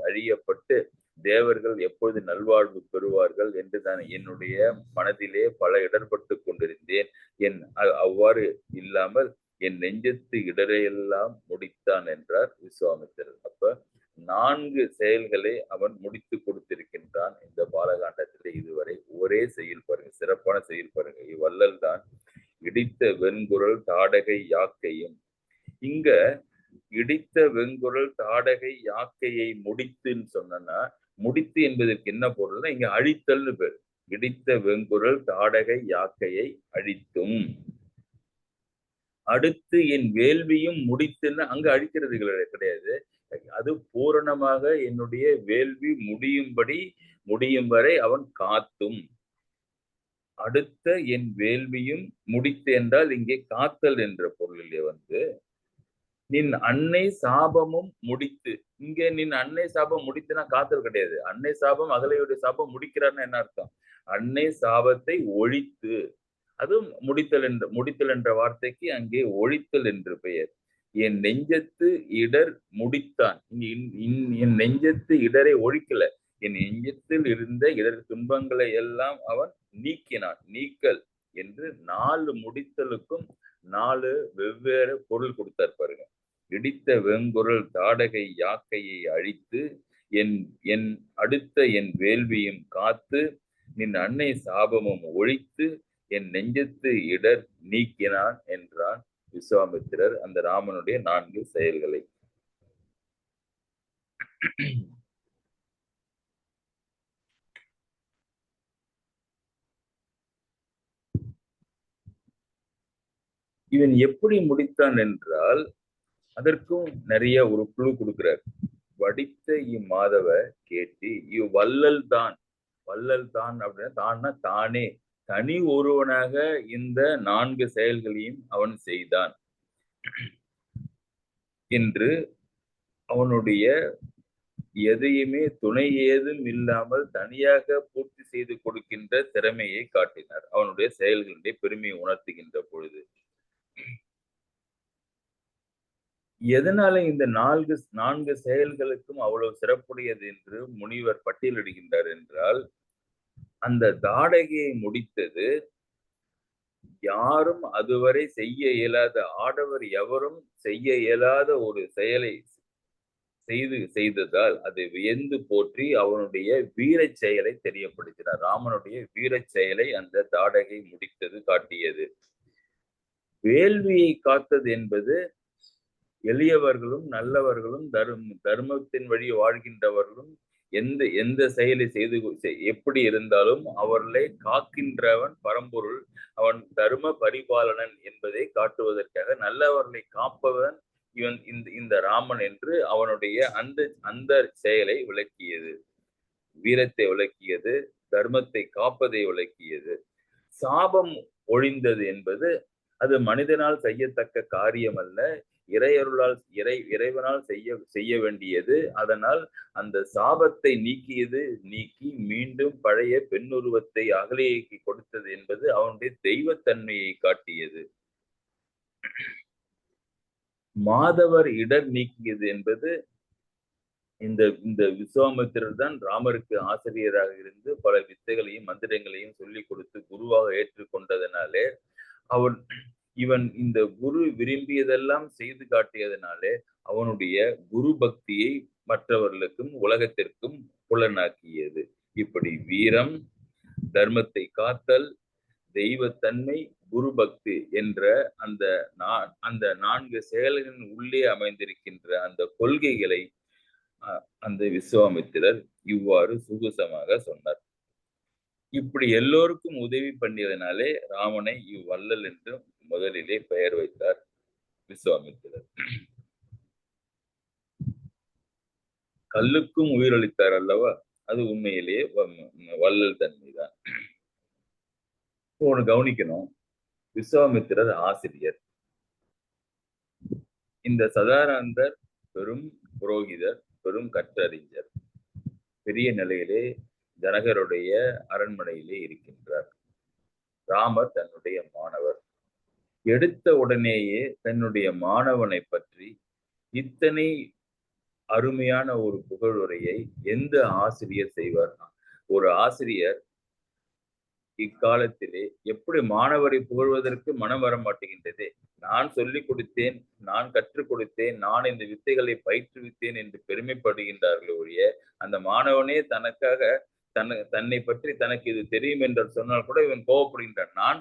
அழியப்பட்டு தேவர்கள் எப்பொழுது நல்வாழ்வு பெறுவார்கள் என்று நான் என்னுடைய மனதிலே பல இடர்பட்டு கொண்டிருந்தேன். அவ்வாறு இல்லாமல் என் நெஞ்சத்து இடரையெல்லாம் முடித்தான் என்றார் விஸ்வாமித்திரர். அப்ப 4 செயல்களை அவன் முடித்து கொடுத்திருக்கின்றான் இந்த பாலகாண்டத்திலே இதுவரை. ஒரே செயல் பாருங்க, சிறப்பான செயல் பாருங்க, இவ்வல்லல் தான் இடித்த வெண்குரல் தாடகை யாக்கையும். இங்க இடித்த வெண்குரல் தாடகை யாக்கையை முடித்துன்னு சொன்னா, முடித்து என்பதற்கு என்ன பொருள்னா இங்க அழித்தல்னு பேர். இடித்த வெண்குரல் தாடகை யாக்கையை அழித்தும் அடுத்து என் வேள்வியும் முடித்துன்னு அங்க அழிக்கிறது கிடையாது. அது பூரணமாக என்னுடைய வேள்வி முடியும் வரை அவன் காத்தும். அடுத்த என் வேள்வியும் முடித்து என்றால் இங்கே காத்தல் என்ற பொருளிலே நின் அன்னை சாபமும் முடித்து. இங்க நின் அன்னை சாபம் முடித்துனா காத்தல் கிடையாது. அன்னை சாபம் அகலையுடைய சாபம் முடிக்கிறார்னு என்ன அர்த்தம், அன்னை சாபத்தை ஒழித்து, அதுவும் முடித்தல் என்ற வார்த்தைக்கு அங்கே ஒழித்தல் என்று பெயர். என் நெஞ்சத்து இடர் முடித்தான். என் நெஞ்சத்து இடரை ஒழிக்கல, என் நெஞ்சத்தில் இருந்த இடர் துன்பங்களை எல்லாம் அவன் நீக்கினான். நீக்கல் என்று 4 முடித்தலுக்கும் 4 வெவ்வேறு பொருள் கொடுத்தார் பாருங்க. இடித்த வெங்குரல் தாடகை யாக்கையை அழித்து என் என் அடுத்த என் வேள்வியும் காத்து நின் அன்னை சாபமும் ஒழித்து என் நெஞ்சத்து இடர் நீக்கினான் என்றான் விஸ்வாமித்திரர் அந்த ராமனுடைய 4 செயல்களை. இவன் எப்படி முடித்தான் என்றால் அதற்கும் நிறைய ஒரு குழு கொடுக்கிறார். வடித்த இம்மாதவ கேட்டு வள்ளல் தான் அப்படின்னா தான்னா தானே தனி ஒருவனாக இந்த 4 செயல்களையும் அவன் செய்தான் என்று அவனுடைய எதையுமே துணை ஏதும் இல்லாமல் தனியாக பூர்த்தி செய்து கொடுக்கின்ற திறமையை காட்டினார். அவனுடைய செயல்களுடைய பெருமையை உணர்த்துகின்ற பொழுது எதனால இந்த 4 செயல்களுக்கும் அவ்வளவு சிறப்புடையது என்று முனிவர் பட்டியலிடுகின்றார் என்றால், அந்த தாடகையை முடித்தது யாரும் அதுவரை செய்ய இயலாத, ஆடவர் எவரும் செய்ய இயலாத ஒரு செயலை செய்ததால் அதை வியந்து போற்றி அவனுடைய வீரச் செயலை தெரியப்படுத்தினார். ராமனுடைய வீரச் செயலை அந்த தாடகை முடித்தது காட்டியது. வேள்வியை காத்தது என்பது எளியவர்களும் நல்லவர்களும் தர்மத்தின் வழி வாழ்கின்றவர்களும் எந்த செயலை செய்து எப்படி இருந்தாலும் அவர்களை காக்கின்றவன் பரம்பொருள், அவன் தர்ம பரிபாலனன் என்பதை காட்டுவதற்காக நல்லவர்களை காப்பவன் இவன் இந்த ராமன் என்று அவனுடைய அந்த செயலை விளக்கியது. வீரத்தை விளக்கியது, தர்மத்தை காப்பதை விளக்கியது. சாபம் ஒழிந்தது என்பது அது மனிதனால் செய்யத்தக்க காரியம் அல்ல, இறைவனால் செய்ய வேண்டியது. அதனால் அந்த சாபத்தை நீக்கி மீண்டும் பழைய பெண்ணுருவத்தை அகலியைக்கு கொடுத்தது என்பது அவனுடைய தெய்வத்தன்மையை காட்டியது. மாதவர் இடர் நீக்கியது என்பது இந்த விஸ்வாமித்திரர் தான் ராமருக்கு ஆசிரியராக இருந்து பல வித்தைகளையும் மந்திரங்களையும் சொல்லிக் கொடுத்து குருவாக ஏற்றுக்கொண்டதனாலே இவன் இந்த குரு விரும்பியதெல்லாம் செய்து காட்டியதனாலே அவனுடைய குரு பக்தியை மற்றவர்களுக்கும் உலகத்திற்கும் புலனாக்கியது. இப்படி வீரம், தர்மத்தை காத்தல், தெய்வத்தன்மை, குரு பக்தி என்ற அந்த 4 செயல்களின் உள்ளே அமைந்திருக்கின்ற அந்த கொள்கைகளை அந்த விஸ்வாமித்திரர் இவ்வாறு சுகுசமாக சொன்னார். இப்படி எல்லோருக்கும் உதவி பண்ணியதனாலே ராமனை இவ்வள்ளல் என்று முதலிலே பெயர் வைத்தார் விஸ்வாமித்திரர். கல்லுக்கும் உயிரளித்தார் அல்லவா, அது உண்மையிலேயே வள்ளல் தன்மைதான். ஒண்ணு கவனிக்கணும், விஸ்வாமித்திரர் ஆசிரியர். இந்த சதானந்தர் பெரும் புரோகிதர், பெரும் கற்றறிஞர், பெரிய நிலையிலே ஜனகருடைய அரண்மனையிலே இருக்கின்றார். ராமர் தன்னுடைய மாணவர். எடுத்த உடனேயே தன்னுடைய மாணவனை பற்றி இத்தனை அருமையான ஒரு புகழுரையை எந்த ஆசிரியர் செய்வார்? ஒரு ஆசிரியர் இக்காலத்திலே எப்படி மாணவரை புகழ்வதற்கு மனம் வர மாட்டேகின்றது. நான் சொல்லிக் கொடுத்தேன், நான் கற்றுக் கொடுத்தேன், நான் இந்த வித்தைகளை பயிற்றுவித்தேன் என்று பெருமைப்படுகின்றார்கள் ஒழிய, அந்த மாணவனே தனக்காக தன்னை பற்றி தனக்கு இது தெரியும் என்று சொன்னால் கூட இவன் கோவப்படுகின்றான். நான்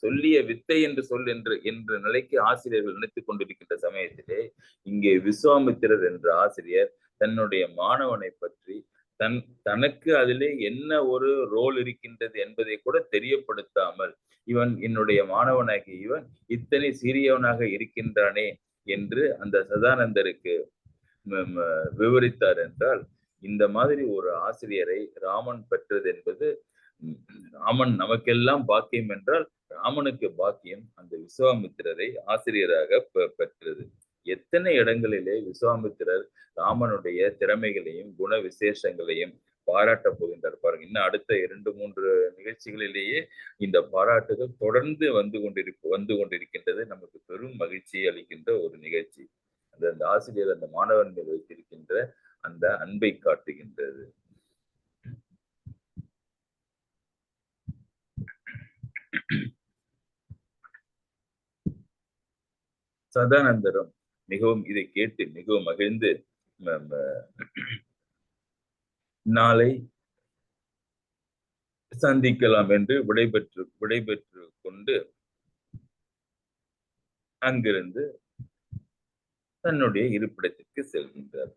சொல்லிய வித்தை என்று என்ற நிலைக்கு ஆசிரியர்கள் நினைத்துக் கொண்டிருக்கின்ற சமயத்திலே இங்கே விஸ்வாமித்திரர் என்ற ஆசிரியர் தன்னுடைய மாணவனை பற்றி தனக்கு அதிலே என்ன ஒரு ரோல் இருக்கின்றது என்பதை கூட தெரியப்படுத்தாமல் இவன் என்னுடைய மாணவனாகி இவன் இத்தனை சீரியவனாக இருக்கின்றானே என்று அந்த சதானந்தருக்கு விவரித்தார் என்றால், இந்த மாதிரி ஒரு ஆசிரியரை ராமன் பெற்றது என்பது, ராமன் நமக்கெல்லாம் பாக்கியம் என்றால் ராமனுக்கு பாக்கியம் அந்த விஸ்வாமித்திரரை ஆசிரியராக பெற்றது. எத்தனை இடங்களிலே விஸ்வாமித்திரர் ராமனுடைய திறமைகளையும் குண விசேஷங்களையும் பாராட்ட போகின்றார் பாருங்க. இன்னும் அடுத்த 2-3 நிகழ்ச்சிகளிலேயே இந்த பாராட்டுகள் தொடர்ந்து வந்து கொண்டிருக்கின்றது. நமக்கு பெரும் மகிழ்ச்சியை அளிக்கின்ற ஒரு நிகழ்ச்சி. அந்த ஆசிரியர் அந்த மாணவன் மேல் வைத்திருக்கின்ற அந்த அன்பை காட்டுகின்றது. சதானந்தரும் மிகவும் இதை கேட்டு மிகவும் மகிழ்ந்து நாளை சந்திக்கலாம் என்று விடைபெற்று கொண்டு அங்கிருந்து தன்னுடைய இருப்பிடத்திற்கு செல்கின்றார்.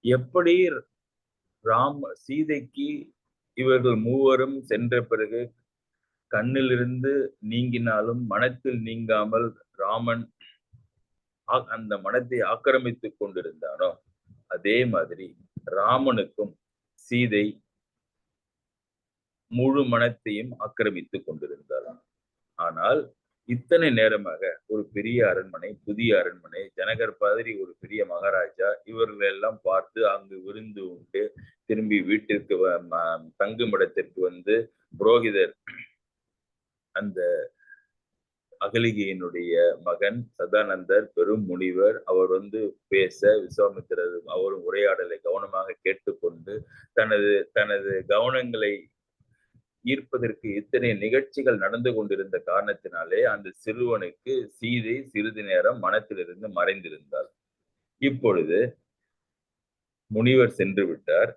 எப்படி சீதைக்கு இவர்கள் மூவரும் சென்ற பிறகு கண்ணிலிருந்து நீங்கினாலும் மனத்தில் நீங்காமல் ராமன் அந்த மனத்தை ஆக்கிரமித்துக் கொண்டிருந்தானோ, அதே மாதிரி ராமனுக்கும் சீதை முழு மனத்தையும் ஆக்கிரமித்துக் கொண்டிருந்தாராம். ஆனால் இத்தனை நேரமாக ஒரு பெரிய அரண்மனை, புதிய அரண்மனை, ஜனகர் மாதிரி ஒரு பெரிய மகாராஜா, இவர்கள் எல்லாம் பார்த்து அங்கு விருந்து உண்டு திரும்பி வீட்டிற்கு தங்குமிடத்திற்கு வந்து புரோகிதர் அந்த அகலிகையினுடைய மகன் சதானந்தர் பெரும் முனிவர் அவர் வந்து பேச விஸ்வாமித்திரர் அவரும் உரையாடலை கவனமாக கேட்டுக்கொண்டு தனது கவனங்களை ஈர்ப்பதற்கு இத்தனை நிகழ்ச்சிகள் நடந்து கொண்டிருந்த காரணத்தினாலே அந்த சிறுவனுக்கு சீதை சிறிது நேரம் மனத்திலிருந்து மறைந்திருந்தார். இப்பொழுது முனிவர் சென்று விட்டார்.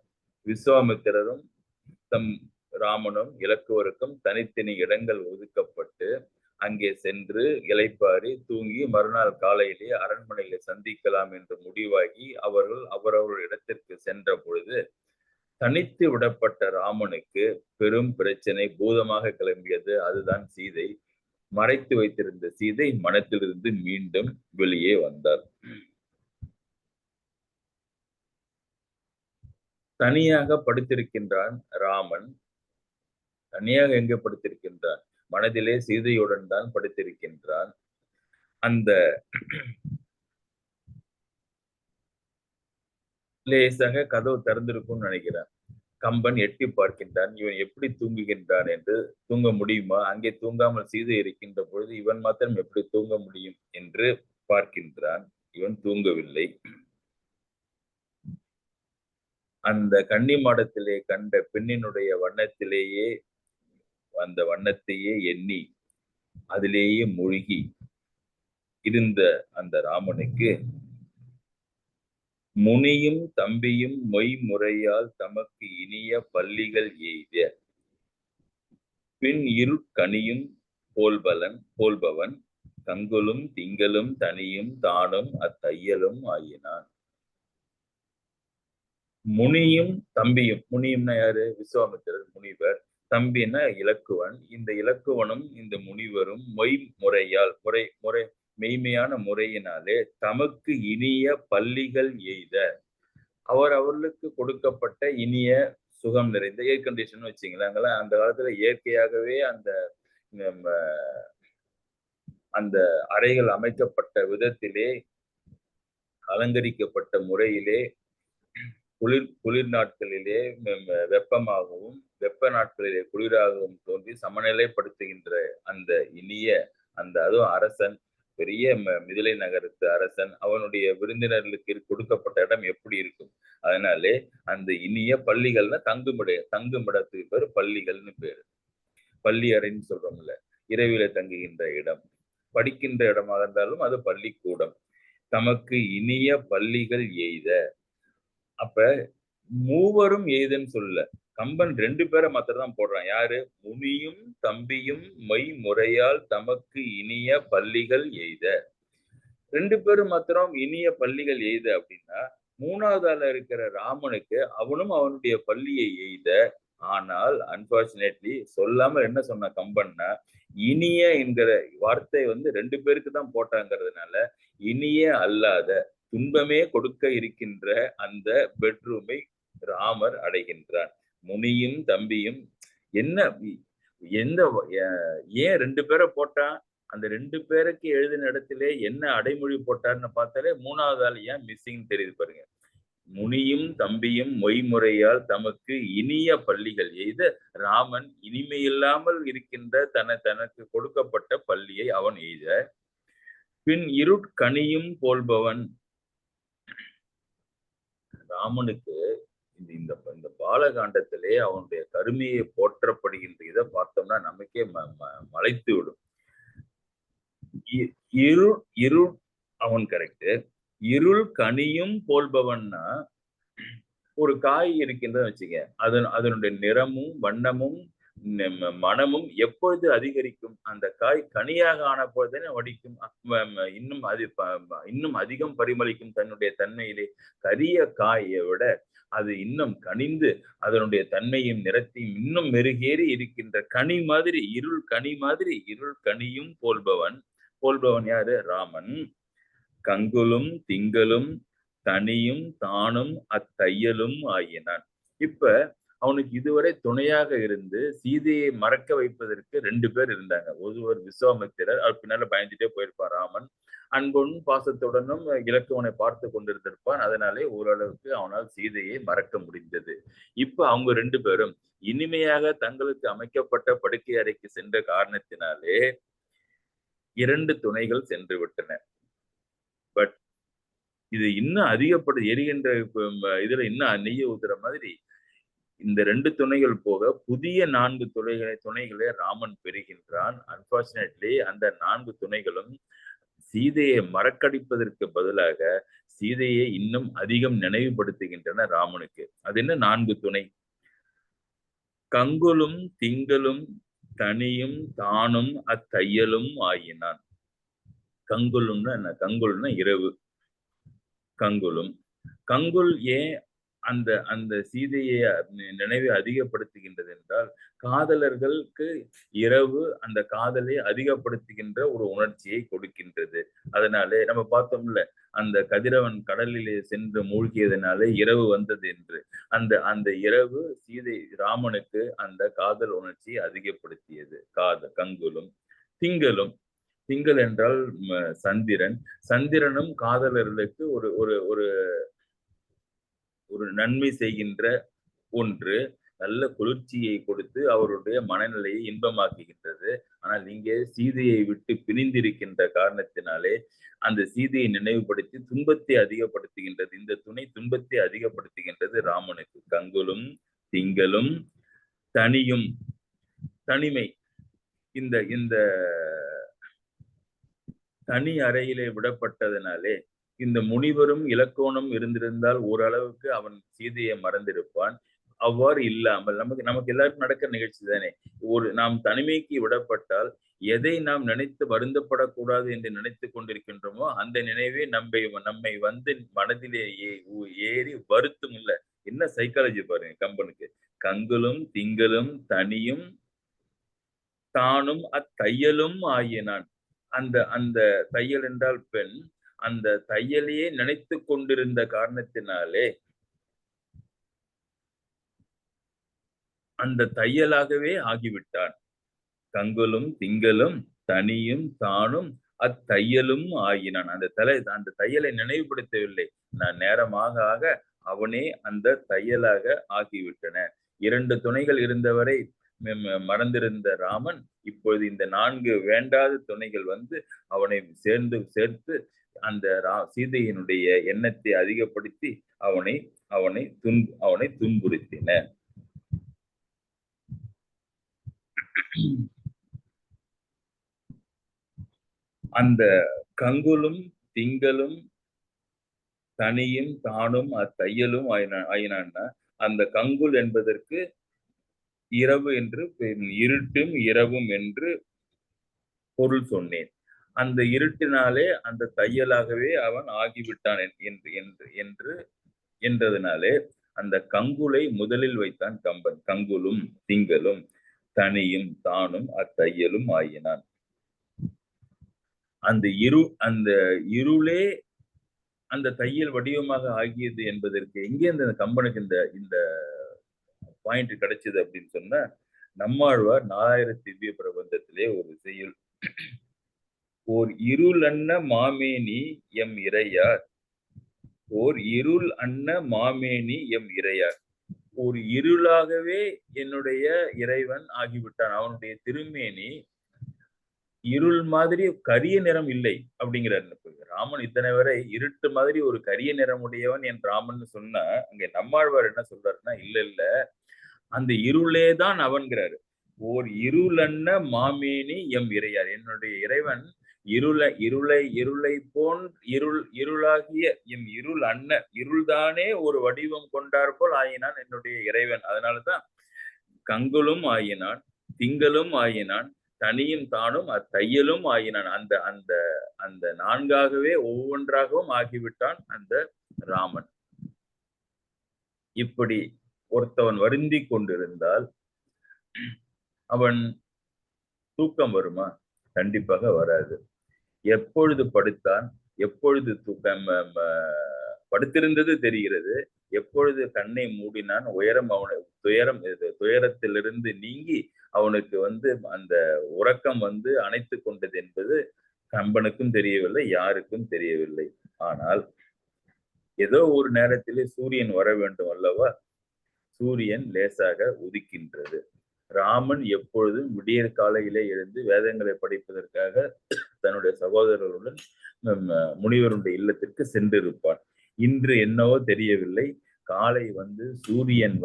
விஸ்வாமித்திரரும் தம் ராமனும் இலக்குவருக்கும் தனித்தனி இடங்கள் ஒதுக்கப்பட்டு அங்கே சென்று இளைப்பாரி தூங்கி மறுநாள் காலையிலே அரண்மனையில சந்திக்கலாம் என்று முடிவாகி அவர்கள் அவரவர் இடத்திற்கு சென்ற பொழுது தனித்து விடப்பட்ட ராமனுக்கு பெரும் பிரச்சனை பூதமாக கிளம்பியது. அதுதான் சீதை. மறைத்து வைத்திருந்த சீதை மனத்திலிருந்து மீண்டும் வெளியே வந்தார். தனியாக படுத்திருக்கின்றான் ராமன். தனியாக எங்கே படுத்திருக்கின்றான்? மனதிலே சீதையுடன் தான் படுத்திருக்கின்றான். அந்த லேசாக கதவு திறந்திருக்கும்னு நினைக்கிறேன். கம்பன் எட்டி பார்க்கின்றான். இவன் எப்படி தூங்குகின்றான் என்று. தூங்க முடியுமா? அங்கே தூங்காமல் சீதை இருக்கின்ற பொழுது இவன் மாத்திரம் எப்படி தூங்க முடியும் என்று பார்க்கின்றான். இவன் தூங்கவில்லை. அந்த கன்னி மாடத்திலே கண்ட பெண்ணினுடைய வண்ணத்திலேயே அந்த வண்ணத்தையே எண்ணி அதிலேயே மூழ்கி இருந்த அந்த ராமனுக்கு முனியும் தம்பியும் மொய் முறையால் தமக்கு இனிய பள்ளிகள் எய்த பின் இருட்கனியும் போல்பவன் கங்குலும் திங்களும் தனியும் தானும் அத்தையலும் ஆயினான். முனியும் தம்பியும், முனியும்னா யாரு? விஸ்வாமித்திரர் முனிவர். தம்பின்னா இலக்குவன். இந்த இலக்குவனும் இந்த முனிவரும் மொய்முறையால் மெய்மையான முறையினாலே தமக்கு இனிய பள்ளிகள் எய்த அவர்களுக்கு கொடுக்கப்பட்ட இனிய சுகம் நிறைந்த ஏர் கண்டிஷன் வச்சுங்களேன். அங்கெல்லாம் அந்த காலத்துல இயற்கையாகவே அந்த அறைகள் அமைக்கப்பட்ட விதத்திலே அலங்கரிக்கப்பட்ட முறையிலே குளிர் நாட்களிலே வெப்பமாகவும் வெப்ப நாட்களிலே குளிராகவும் தோன்றி சமநிலைப்படுத்துகின்ற அந்த இனிய அதுவும் அரசன், பெரிய மிதிலை நகரத்து அரசன், அவனுடைய விருந்தினர்களுக்கு கொடுக்கப்பட்ட இடம் எப்படி இருக்கும்? அதனாலே அந்த இனிய பள்ளிகள்னா தங்குமிடத்துக்கு பேரு பள்ளிகள்னு பேரு. பள்ளி அறைன்னு சொல்றோம்ல, இரவில தங்குகின்ற இடம். படிக்கின்ற இடமாக இருந்தாலும் அது பள்ளிக்கூடம். தமக்கு இனிய பள்ளிகள் எய்த. அப்ப மூவரும் எய்தன்னு சொல்லல, கம்பன் 2 பேரை மாத்திரம் போடுறான். யாரு? முனியும் தம்பியும் மெய் முறையால் தமக்கு இனிய பள்ளிகள் எய்த. 2 பேரும் மாத்திரம் இனிய பள்ளிகள் எய்த அப்படின்னா, 3வது ஆள இருக்கிற ராமனுக்கு அவனும் அவனுடைய பள்ளியை எய்த. ஆனால் அன்பார்ச்சுனேட்லி சொல்லாம என்ன சொன்ன கம்பன்னா, இனிய என்கிற வார்த்தை 2 பேருக்கு தான் போட்டாங்கிறதுனால இனிய அல்லாத துன்பமே கொடுக்க இருக்கின்ற அந்த பெட்ரூமை ராமர் அடைகின்றான். முனியும் தம்பியும் ஏன் 2 பேரை போட்டான்? அந்த 2 பேருக்கு எழுதின இடத்திலே என்ன அடைமொழி போட்டார்னு பார்த்தாலே 3வது ஆள் ஏன் மிஸ்ஸிங் தெரியுது பாருங்க. முனியும் தம்பியும் மொய்முறையால் தமக்கு இனிய பள்ளிகள் எய்த ராமன் இனிமையில்லாமல் இருக்கின்ற தனக்கு கொடுக்கப்பட்ட பள்ளியை அவன் எய்த. பின் இருட்கனியும் போல்பவன். ராமனுக்கு இந்த பாலகாண்டத்திலே அவனுடைய கருமையை போற்றப்படுகின்ற இதை பார்த்தோம்னா நமக்கே மலைத்து விடும். இருள் இருள் அவன் கரெக்ட். இருள் கனியும் போல்பவன்னா ஒரு காய் இருக்கின்றத வச்சுக்க, அதனுடைய நிறமும் வண்ணமும் மனமும் எப்பொழுது அதிகரிக்கும்? அந்த காய் கனியாக ஆன பொழுதுதானே வடிக்கும். இன்னும் அதிகம் பரிமளிக்கும் தன்னுடைய தன்மையிலே. கரிய காயை விட அது இன்னும் கனிந்து அதனுடைய தன்மையும் நிறத்தையும் இன்னும் மெருகேறி இருக்கின்ற கனி மாதிரி, இருள் கனி மாதிரி, இருள் கனியும் போல்பவன். போல்பவன் யாரு? ராமன். கங்குலும் திங்களும் தனியும் தானும் அத்தையலும் ஆயினான். இப்ப அவனுக்கு இதுவரை துணையாக இருந்து சீதையை மறக்க வைப்பதற்கு 2 பேர் இருந்தாங்க. ஒருவர் விஸ்வாமித்திரர், அவர் பின்னால பயந்துட்டே போயிருப்பான் ராமன். அன்புடன் பாசத்துடனும் இலக்குவனை பார்த்து கொண்டிருந்திருப்பான். அதனாலே ஓரளவுக்கு அவனால் சீதையை மறக்க முடிந்தது. இப்ப அவங்க 2 பேரும் இனிமையாக தங்களுக்கு அமைக்கப்பட்ட படுக்கை அறைக்கு சென்ற காரணத்தினாலே 2 துணைகள் சென்று விட்டன. பட் இது இன்னும் எரிகின்ற இதுல இன்னும் நெய்ய ஊத்துற மாதிரி இந்த 2 துணைகள் போக புதிய 4 துணைகளை ராமன் பெறுகின்றான். அன்பார்ச்சுனேட்லி அந்த 4 துணைகளும் சீதையை மறக்கடிப்பதற்கு பதிலாக சீதையை இன்னும் அதிகம் நினைவுபடுத்துகின்றன ராமனுக்கு. அது என்ன 4 துணை? கங்குலும் திங்களும் தனியும் தானும் அத்தையலும் ஆயினான். கங்குலும்னா என்ன? கங்குல்னா இரவு. கங்குலும் கங்குல் ஏன் அந்த அந்த சீதையை நினைவை அதிகப்படுத்துகின்றது என்றால், காதலர்களுக்கு இரவு அந்த காதலை அதிகப்படுத்துகின்ற ஒரு உணர்ச்சியை கொடுக்கின்றது. அதனாலே நம்ம பார்த்தோம்ல, அந்த கதிரவன் கடலிலே சென்று மூழ்கியதனாலே இரவு வந்தது என்று. அந்த அந்த இரவு ராமனுக்கு அந்த காதல் உணர்ச்சியை அதிகப்படுத்தியது. கங்குலும் திங்களும். திங்கள் என்றால் சந்திரன். சந்திரனும் காதலர்களுக்கு ஒரு ஒரு ஒரு ஒரு நன்மை செய்கின்ற ஒன்று. நல்ல குளிர்ச்சியை கொடுத்து அவருடைய மனநிலையை இன்பமாக்குகின்றது. ஆனால் இங்கே சீதையை விட்டு பிரிந்திருக்கின்ற காரணத்தினாலே அந்த சீதையை நினைவுபடுத்தி துன்பத்தை அதிகப்படுத்துகின்றது. இந்த துணை துன்பத்தை அதிகப்படுத்துகின்றது ராமனுக்கு. கங்குலும் திங்களும் தனியும். தனிமை. இந்த இந்த தனி அறையிலே விடப்பட்டதனாலே இந்த முனிவரும் இலக்கோணம் இருந்திருந்தால் ஓரளவுக்கு அவன் சீதையை மறந்திருப்பான். அவ்வாறு இல்லாமல் நமக்கு எல்லாருக்கும் நடக்கிற நிகழ்ச்சி தானே. நாம் தனிமைக்கு விடப்பட்டால் எதை நாம் நினைத்து வருந்தப்படக்கூடாது என்று நினைத்துக் கொண்டிருக்கின்றோமோ அந்த நினைவே நம்மை வந்து மனதிலே ஏறி வருத்தும். இல்ல என்ன சைக்காலஜி பாருங்க கம்பனுக்கு. கங்குலும் திங்களும் தனியும் தானும் அத்தையலும் ஆயினான். அந்த அந்த தையல் என்றால் பெண். அந்த தையலையே நினைத்து கொண்டிருந்த காரணத்தினாலே அந்த தையலாகவே ஆகிவிட்டான். கங்குலும் திங்களும் தனியும் தானும் அத்தையலும் ஆகினான். அந்த தையலை நினைவுபடுத்தவில்லை. நான் நேரமாக ஆக அவனே அந்த தையலாக ஆகிவிட்டன. 2 துணைகள் இருந்தவரை மறந்திருந்த ராமன் இப்பொழுது இந்த 4 வேண்டாத துணைகள் வந்து அவனை சேர்த்து அந்த சீதையினுடைய எண்ணத்தை அதிகப்படுத்தி அவனை துன்புறுத்தின. அந்த கங்குலும் திங்களும் தனியும் தானும் அத்தையலும் ஆயினான்னா அந்த கங்குல் என்பதற்கு இரவு என்று இருட்டும் இரவும் என்று பொருள் சொன்னேன். அந்த இருட்டினாலே அந்த தையலாகவே அவன் ஆகிவிட்டான் என்றதுனாலே அந்த கங்குலை முதலில் வைத்தான் கம்பன். கங்குலும் திங்களும் தனியும் தானும் அத்தையலும் ஆயினான். அந்த இருளே அந்த தையல் வடிவமாக ஆகியது என்பதற்கு எங்கே அந்த கம்பனுக்கு இந்த பாயிண்ட் கிடைச்சது அப்படின்னு சொன்னா, நம்மாழ்வார் 4000 திவ்ய பிரபந்தத்திலே ஒரு செய்யுள். ஓர் இருள் அன்ன மாமேனி எம் இறையார். ஓர் இருள் அன்ன மாமேனி எம் இறையார். ஒரு இருளாகவே என்னுடைய இறைவன் ஆகிவிட்டான். அவனுடைய திருமேனி இருள் மாதிரி கரிய நிறம் இல்லை அப்படிங்கிறார். ராமன் இத்தனை வரை இருட்டு மாதிரி ஒரு கரிய நிறமுடையவன் என் ராமன் சொன்னா, அங்க நம்மாழ்வார் என்ன சொல்றாருன்னா, இல்ல அந்த இருளேதான் அவன்கிறாரு. ஓர் இருளன்ன மாமேனி எம் இறையார். என்னுடைய இறைவன் இருளை போன் இருளாகிய எம் இருள்தானே ஒரு வடிவம் கொண்டார் போல் ஆயினான் என்னுடைய இறைவன். அதனாலதான் கங்குலும் ஆயினான், திங்களும் ஆயினான், தனியும் தானும் அத்தையலும் ஆயினான். அந்த அந்த அந்த நான்காகவே ஒவ்வொன்றாகவும் ஆகிவிட்டான் அந்த ராமன். இப்படி ஒருத்தவன் வருந்தி கொண்டிருந்தால் அவன் தூக்கம் வருமா? கண்டிப்பாக வராது. எப்பொழுது படுத்தான், எப்பொழுது தூக்கம் படுத்திருந்தது தெரிகிறது, எப்பொழுது கண்ணை மூடினான், துயரத்திலிருந்து நீங்கி அவனுக்கு அந்த உறக்கம் அணைத்து கொண்டது என்பது கம்பனுக்கும் தெரியவில்லை, யாருக்கும் தெரியவில்லை. ஆனால் ஏதோ ஒரு நேரத்திலே சூரியன் வர வேண்டும் அல்லவா? சூரியன் லேசாக உதிக்கின்றது. ராமன் எப்பொழுதும் விடியற் காலையிலே எழுந்து வேதங்களை படிப்பதற்காக தன்னுடைய சகோதரர்களுடன் முனிவருடைய இல்லத்திற்கு சென்றிருப்பான். இன்று என்னவோ தெரியவில்லை, காலை சூரியன்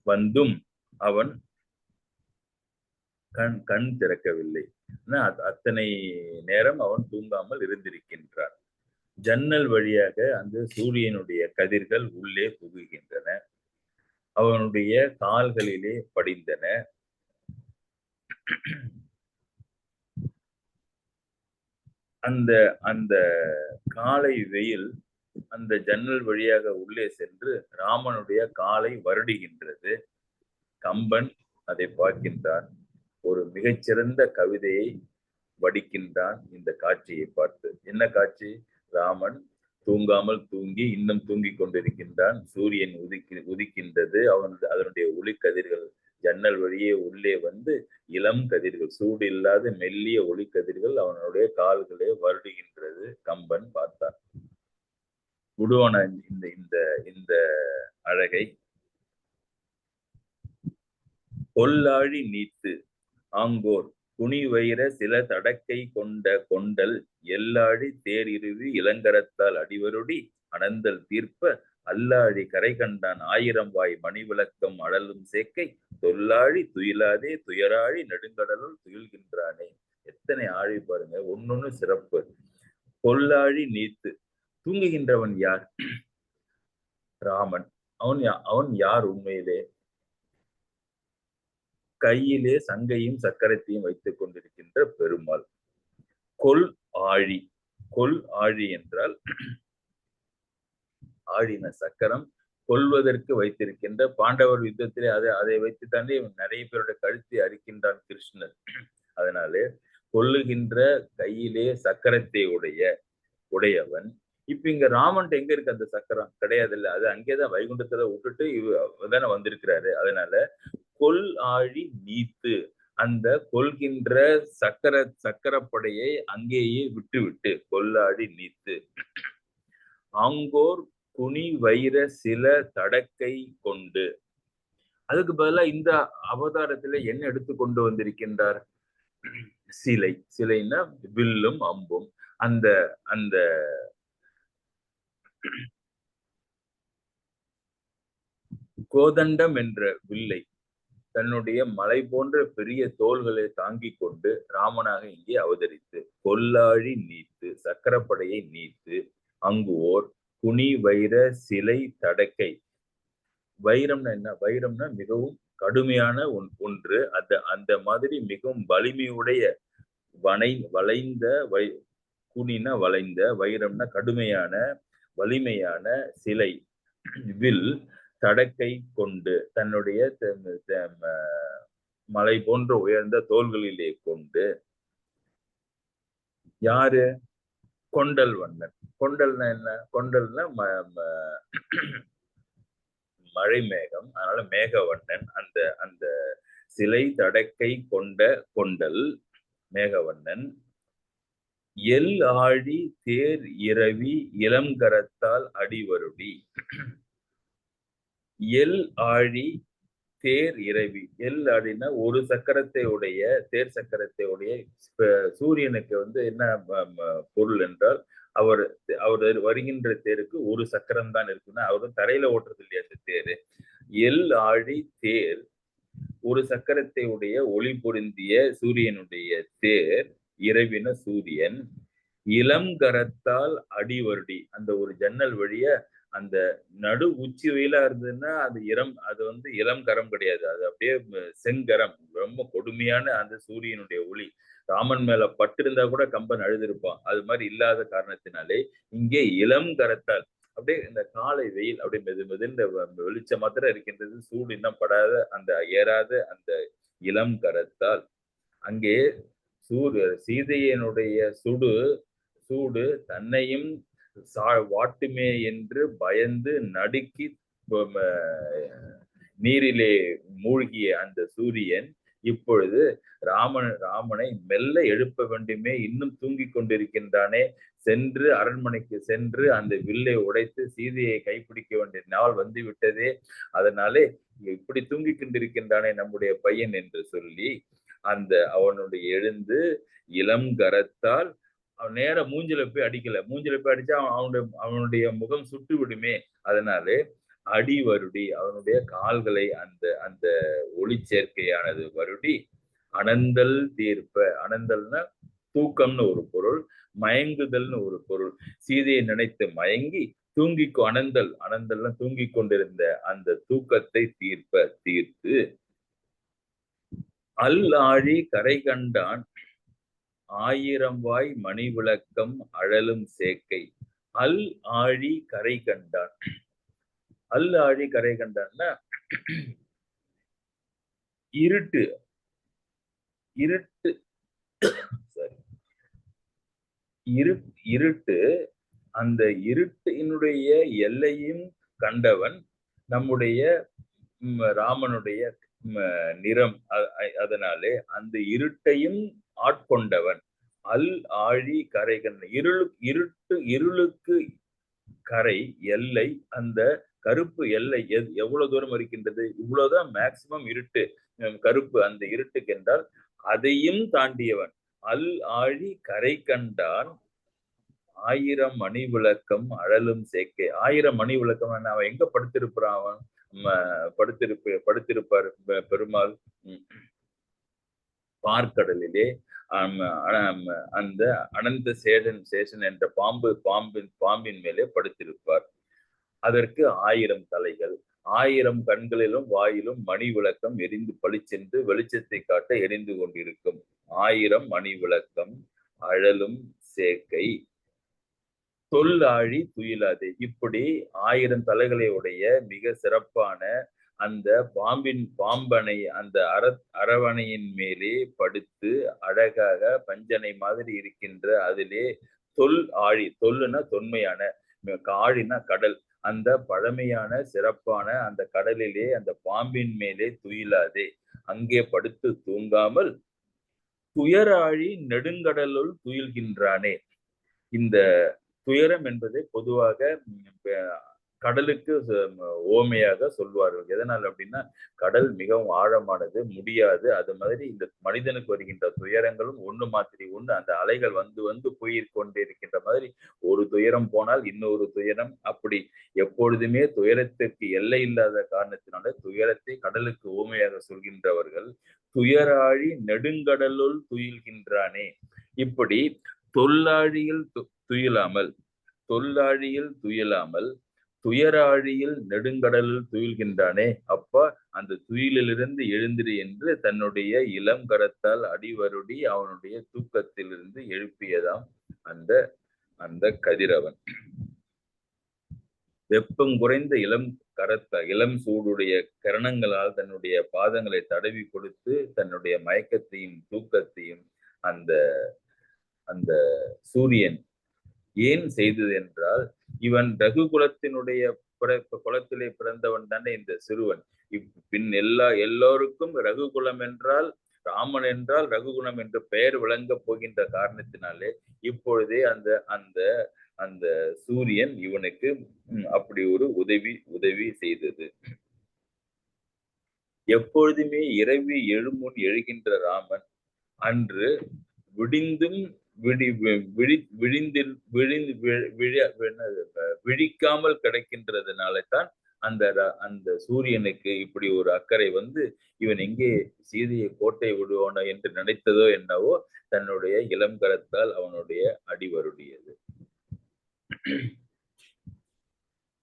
வந்தும் அவன் கண் திறக்கவில்லை. அத்தனை நேரம் அவன் தூங்காமல் இருந்திருக்கின்றான். ஜன்னல் வழியாக அந்த சூரியனுடைய கதிர்கள் உள்ளே புகுகின்றன, அவனுடைய கால்களிலே படிந்தன. அந்த அந்த காலை வெயில் அந்த ஜன்னல் வழியாக உள்ளே சென்று ராமனுடைய காலை வருடுகின்றது. கம்பன் அதை பார்க்கின்றான். ஒரு மிகச்சிறந்த கவிதையை வடிக்கின்றான் இந்த காட்சியை பார்த்து. என்ன காட்சி? ராமன் தூங்காமல் தூங்கி இன்னும் தூங்கிக் கொண்டிருக்கின்றான். சூரியன் உதிக்கின்றது. அதனுடைய ஒளிக்கதிர்கள் ஜன்னல் வழியே உள்ளே இளம் கதிர்கள், சூடு இல்லாத மெல்லிய ஒளிக்கதிர்கள் அவனுடைய கால்களே வருடுகின்றது. கம்பன் பார்த்தான். விடுவான இந்த இந்த அழகை? கொல்லாழி நீத்து ஆங்கோர் குனி வைர சில தடக்கை கொண்ட கொண்டல் எல்லாழி தேரிருவி இளங்கரத்தால் அடிவருடி அனந்தல் தீர்ப்ப அல்லாழி கரை கண்டான் ஆயிரம் வாய் மணிவிளக்கம் அழலும் சேக்கை தொல்லாழி துயிலாதே துயராழி நெடுங்கடலுள் துயில்கின்றானே. எத்தனை ஆழி பாருங்க, ஒன்னொன்னு சிறப்பு. கொல்லாழி நீத்து, தூங்குகின்றவன் யார்? ராமன். அவன் யார் உண்மையிலே? கையிலே சங்கையும் சக்கரத்தையும் வைத்துக் கொண்டிருக்கின்ற பெருமாள். கொல் ஆழி. கொல் ஆழி என்றால் ஆழின சக்கரம், கொல்வதற்கு வைத்திருக்கின்ற பாண்டவர் யுத்தத்திலே அதை வைத்து தாண்டி நிறைய பேருடைய கழுத்தை அரிக்கின்றான் கிருஷ்ணர். அதனாலே கொல்லுகின்ற கையிலே சக்கரத்தை உடையவன். இப்ப இங்க ராமன் எங்க இருக்கு அந்த சக்கரம்? கிடையாது இல்ல, அது அங்கேதான் வைகுண்டத்துல விட்டுட்டு தானே வந்திருக்கிறாரு. அதனால கொல் ஆழி நீத்து, அந்த கொள்கின்ற சக்கரப்படையை அங்கேயே விட்டு கொல்லாழி நீத்து. ஆங்கோர் குனி வைர சில தடக்கை கொண்டு, அதுக்கு பதிலா இந்த அவதாரத்துல என்ன எடுத்து கொண்டு வந்திருக்கின்றார்? சிலைன்னா வில்லும் அம்பும். அந்த அந்த கோதண்டம் என்ற வில்லை தன்னுடைய மலை போன்ற பெரிய தோள்களை தாங்கிக் கொண்டு ராமனாக இங்கே அவதரித்து கொல்லாழி நீத்து, சக்கரப்படையை நீத்து, அங்கு ஓர் குனி வைர சிலை தடக்கை. வைரம்னா என்ன? வைரம்னா மிகவும் கடுமையான ஒன்று. அந்த மாதிரி மிகவும் வலிமையுடைய வளைந்த குனினா வளைந்த, வைரம்னா கடுமையான வலிமையான சிலை, வில் தடக்கை கொண்டு தன்னுடைய மலை போன்ற உயர்ந்த தோள்களிலே கொண்டு. யாரு? கொண்டல் வண்ணன். கொண்டல்னா என்ன? கொண்டல்னா மழை மேகம், அதனால மேகவண்ணன். அந்த அந்த சிலை தடக்கை கொண்ட கொண்டல் மேகவண்ணன். எல் ஆழி தேர் இரவி இளங்கரத்தால் அடிவருடி. எல் ஆழி தேர் இரவி. எல் ஆழினா ஒரு சக்கரத்தை உடைய, தேர் சக்கரத்தை உடைய. சூரியனுக்கு என்ன பொருள் என்றால், அவர் வருகின்ற தேருக்கு ஒரு சக்கரம் தான் இருக்குன்னா, அவரும் தரையில ஓட்டுறது இல்லையா தேரு. எல் ஆழி தேர், ஒரு சக்கரத்தை உடைய ஒளி பொருந்திய சூரியனுடைய தேர் இரவின சூரியன் இளம் கரத்தால் அடி வருடி. அந்த ஒரு ஜன்னல் வழிய அந்த நடு உச்சி வெயிலா இருந்ததுன்னா அது இளம் கரம் கிடையாது, அது அப்படியே செங்கரம், ரொம்ப கொடுமையான அந்த சூரியனுடைய ஒளி ராமன் மேல பட்டிருந்தா கூட கம்பன் அழுதிருப்பான். அது மாதிரி இல்லாத காரணத்தினாலே இங்கே இளம் கரத்தால் அப்படியே இந்த காலை வெயில் அப்படியே மெது வெளிச்சம் மாத்திரம் இருக்கின்றது, சூடு இன்னும் படாத அந்த ஏறாத அந்த இளம் கரத்தால் அங்கே சீதையனுடைய சூடு தன்னையும் வாட்டுமே என்று பயந்து நடுக்கி நீரிலே மூழ்கிய அந்த சூரியன் இப்பொழுது ராமனை மெல்ல எழுப்ப வேண்டுமே, இன்னும் தூங்கிக் கொண்டிருக்கின்றானே, சென்று அரண்மனைக்கு சென்று அந்த வில்லை உடைத்து சீதையை கைப்பிடிக்க வேண்டிய நாள் வந்து விட்டதே, அதனாலே இப்படி தூங்கிக் கொண்டிருக்கின்றானே நம்முடைய பையன் என்று சொல்லி அவனுடைய எழுந்து இளம் கரத்தால் அவன் நேர மூஞ்சில போய் அடிக்கல, மூஞ்சில போய் அடிச்சா அவனுடைய முகம் சுட்டு விடுமே, அதனாலே அடி வருடி அவனுடைய கால்களை அந்த ஒளி சேர்க்கையானது வருடி அனந்தல் தீர்ப்ப. அனந்தல்னா தூக்கம்னு ஒரு பொருள், மயங்குதல்னு ஒரு பொருள். சீதையை நினைத்து மயங்கி அனந்தல்னா தூங்கிக் கொண்டிருந்த அந்த தூக்கத்தை தீர்த்து ஆழி கரை கண்டான் 1000 வாய் மணி விளக்கம் அழலும் சேக்கை. ஆழி கரை கண்டான். ஆழி கரை கண்டான்னா இருட்டு அந்த இருட்டினுடைய எல்லையும் கண்டவன் நம்முடைய ராமனுடைய நிறம், அதனாலே அந்த இருட்டையும் ஆட்கொண்டவன். ஆழி கரை கண்ட இருளுக்கு கரை எல்லை, அந்த கருப்பு எல்லை எவ்வளவு தூரம் இருக்கின்றது, இவ்வளவுதான் மேக்சிமம் இருட்டு கருப்பு அந்த இருட்டுக்கு என்றால் அதையும் தாண்டியவன். ஆழி கரை கண்டான் 1000 மணி விளக்கம் அழலும் சேக்கை. 1000 மணி விளக்கம் அவன் எங்க படுத்திருப்பான், அவன் படுத்திருப்பார் பெருமாள் பார்க்கடலிலே அந்த அனந்த சேஷன் என்ற பாம்பின் மேலே படுத்திருப்பார். அதற்கு 1000 தலைகள், 1000 கண்களிலும் வாயிலும் மணி விளக்கம் எரிந்து பளிச்சென்று வெளிச்சத்தை காட்ட எரிந்து கொண்டிருக்கும். 1000 மணி விளக்கம் அழலும் சேக்கை தொல்லாழி துயிலாதே. இப்படி 1000 தலைகளை உடைய மிக சிறப்பான அந்த பாம்பனை அந்த அரவணையின் மேலே படுத்து அழகாக பஞ்சனை மாதிரி இருக்கின்ற அதிலே தொல்லுனா தொன்மையான, ஆழினா கடல், அந்த பழமையான சிறப்பான அந்த கடலிலே அந்த பாம்பின் மேலே துயிலாதே, அங்கே படுத்து தூங்காமல் துயராழி நெடுங்கடலுள் துயில்கின்றானே. இந்த துயரம் என்பதை பொதுவாக கடலுக்கு ஓமையாக சொல்வார்கள். எதனால் அப்படின்னா கடல் மிகவும் ஆழமானது, முடியாது. அது மாதிரி இந்த மனிதனுக்கு வருகின்ற துயரங்களும் ஒண்ணு மாத்திரி ஒண்ணு, அந்த அலைகள் வந்து கொண்டிருக்கின்ற மாதிரி ஒரு துயரம் போனால் இன்னொரு துயரம், அப்படி எப்பொழுதுமே துயரத்திற்கு எல்லை இல்லாத காரணத்தினால துயரத்தை கடலுக்கு ஓமையாக சொல்கின்றவர்கள். துயராழி நெடுங்கடலுள் துயில்கின்றானே. இப்படி தொல்லாழியில் துயிலாமல் துயராழியில் நெடுங்கடலில் துயில்கின்றானே. அப்பா அந்த துயிலிலிருந்து எழுந்திரு என்று தன்னுடைய இளம் கரத்தால் அடிவருடி அவனுடைய தூக்கத்திலிருந்து எழுப்பியதாம் அந்த கதிரவன். வெப்பம் குறைந்த இளம் சூடுடைய கரணங்களால் தன்னுடைய பாதங்களை தடவி கொடுத்து தன்னுடைய மயக்கத்தையும் தூக்கத்தையும் அந்த சூரியன் ஏன் செய்தது என்றால், இவன் ரகுகுலத்தினுடைய குலத்திலே பிறந்தவன் தானே இந்த சிறுவன். பின் எல்லோருக்கும் ரகுகுலம் என்றால், ராமன் என்றால் ரகுகுலம் என்று பெயர் விளங்கப் போகின்ற காரணத்தினாலே இப்பொழுதே அந்த சூரியன் இவனுக்கு அப்படி ஒரு உதவி செய்தது. எப்பொழுதுமே இரவி எழுமுன் எழுகின்ற ராமன் அன்று விடிந்தும் விழிக்காமல் கிடைக்கின்றதுனால தான் அந்த சூரியனுக்கு இப்படி ஒரு அக்கறை வந்து இவன் எங்கே சீதையை கோட்டை விடுவானோ என்று நினைத்ததோ என்னவோ தன்னுடைய இளம் கரத்தால் அவனுடைய அடிவருடியது.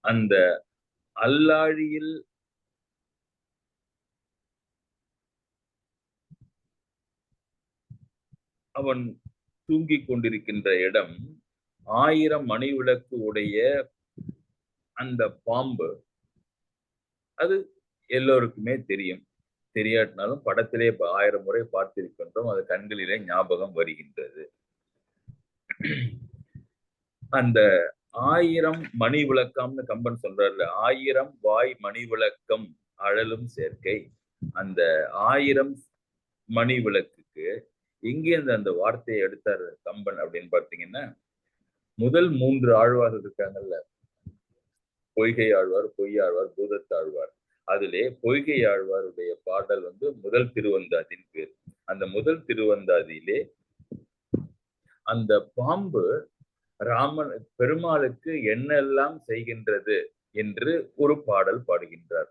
அந்த அல்லாழியில் அவன் தூங்கிக் கொண்டிருக்கின்ற இடம் 1000 மணி விளக்கு உடைய அந்த பாம்பு. அது எல்லோருக்குமே தெரியும். தெரியாட்டினாலும் படத்திலே 1000 முறை பார்த்திருக்கின்றோம். அது கண்களிலே ஞாபகம் வருகின்றது. அந்த 1000 மணி விளக்கம்னு கம்பன் சொல்றாருல, 1000 வாய் மணி விளக்கம் அழலும் சேர்க்கை. அந்த 1000 மணி விளக்குக்கு எங்கேருந்து அந்த வார்த்தையை எடுத்தாரு கம்பன் அப்படின்னு பார்த்தீங்கன்னா, முதல் 3 ஆழ்வார்கள் இருக்காங்கல்ல, பொய்கை ஆழ்வார், பொய்யாழ்வார், பூதத்தாழ்வார். அதிலே பொய்கை ஆழ்வாருடைய பாடல் வந்து முதல் திருவந்தாதியின் பேர். அந்த முதல் திருவந்தாதியிலே அந்த பாம்பு ராமன் பெருமாளுக்கு என்னெல்லாம் செய்கின்றது என்று ஒரு பாடல் பாடுகின்றார்.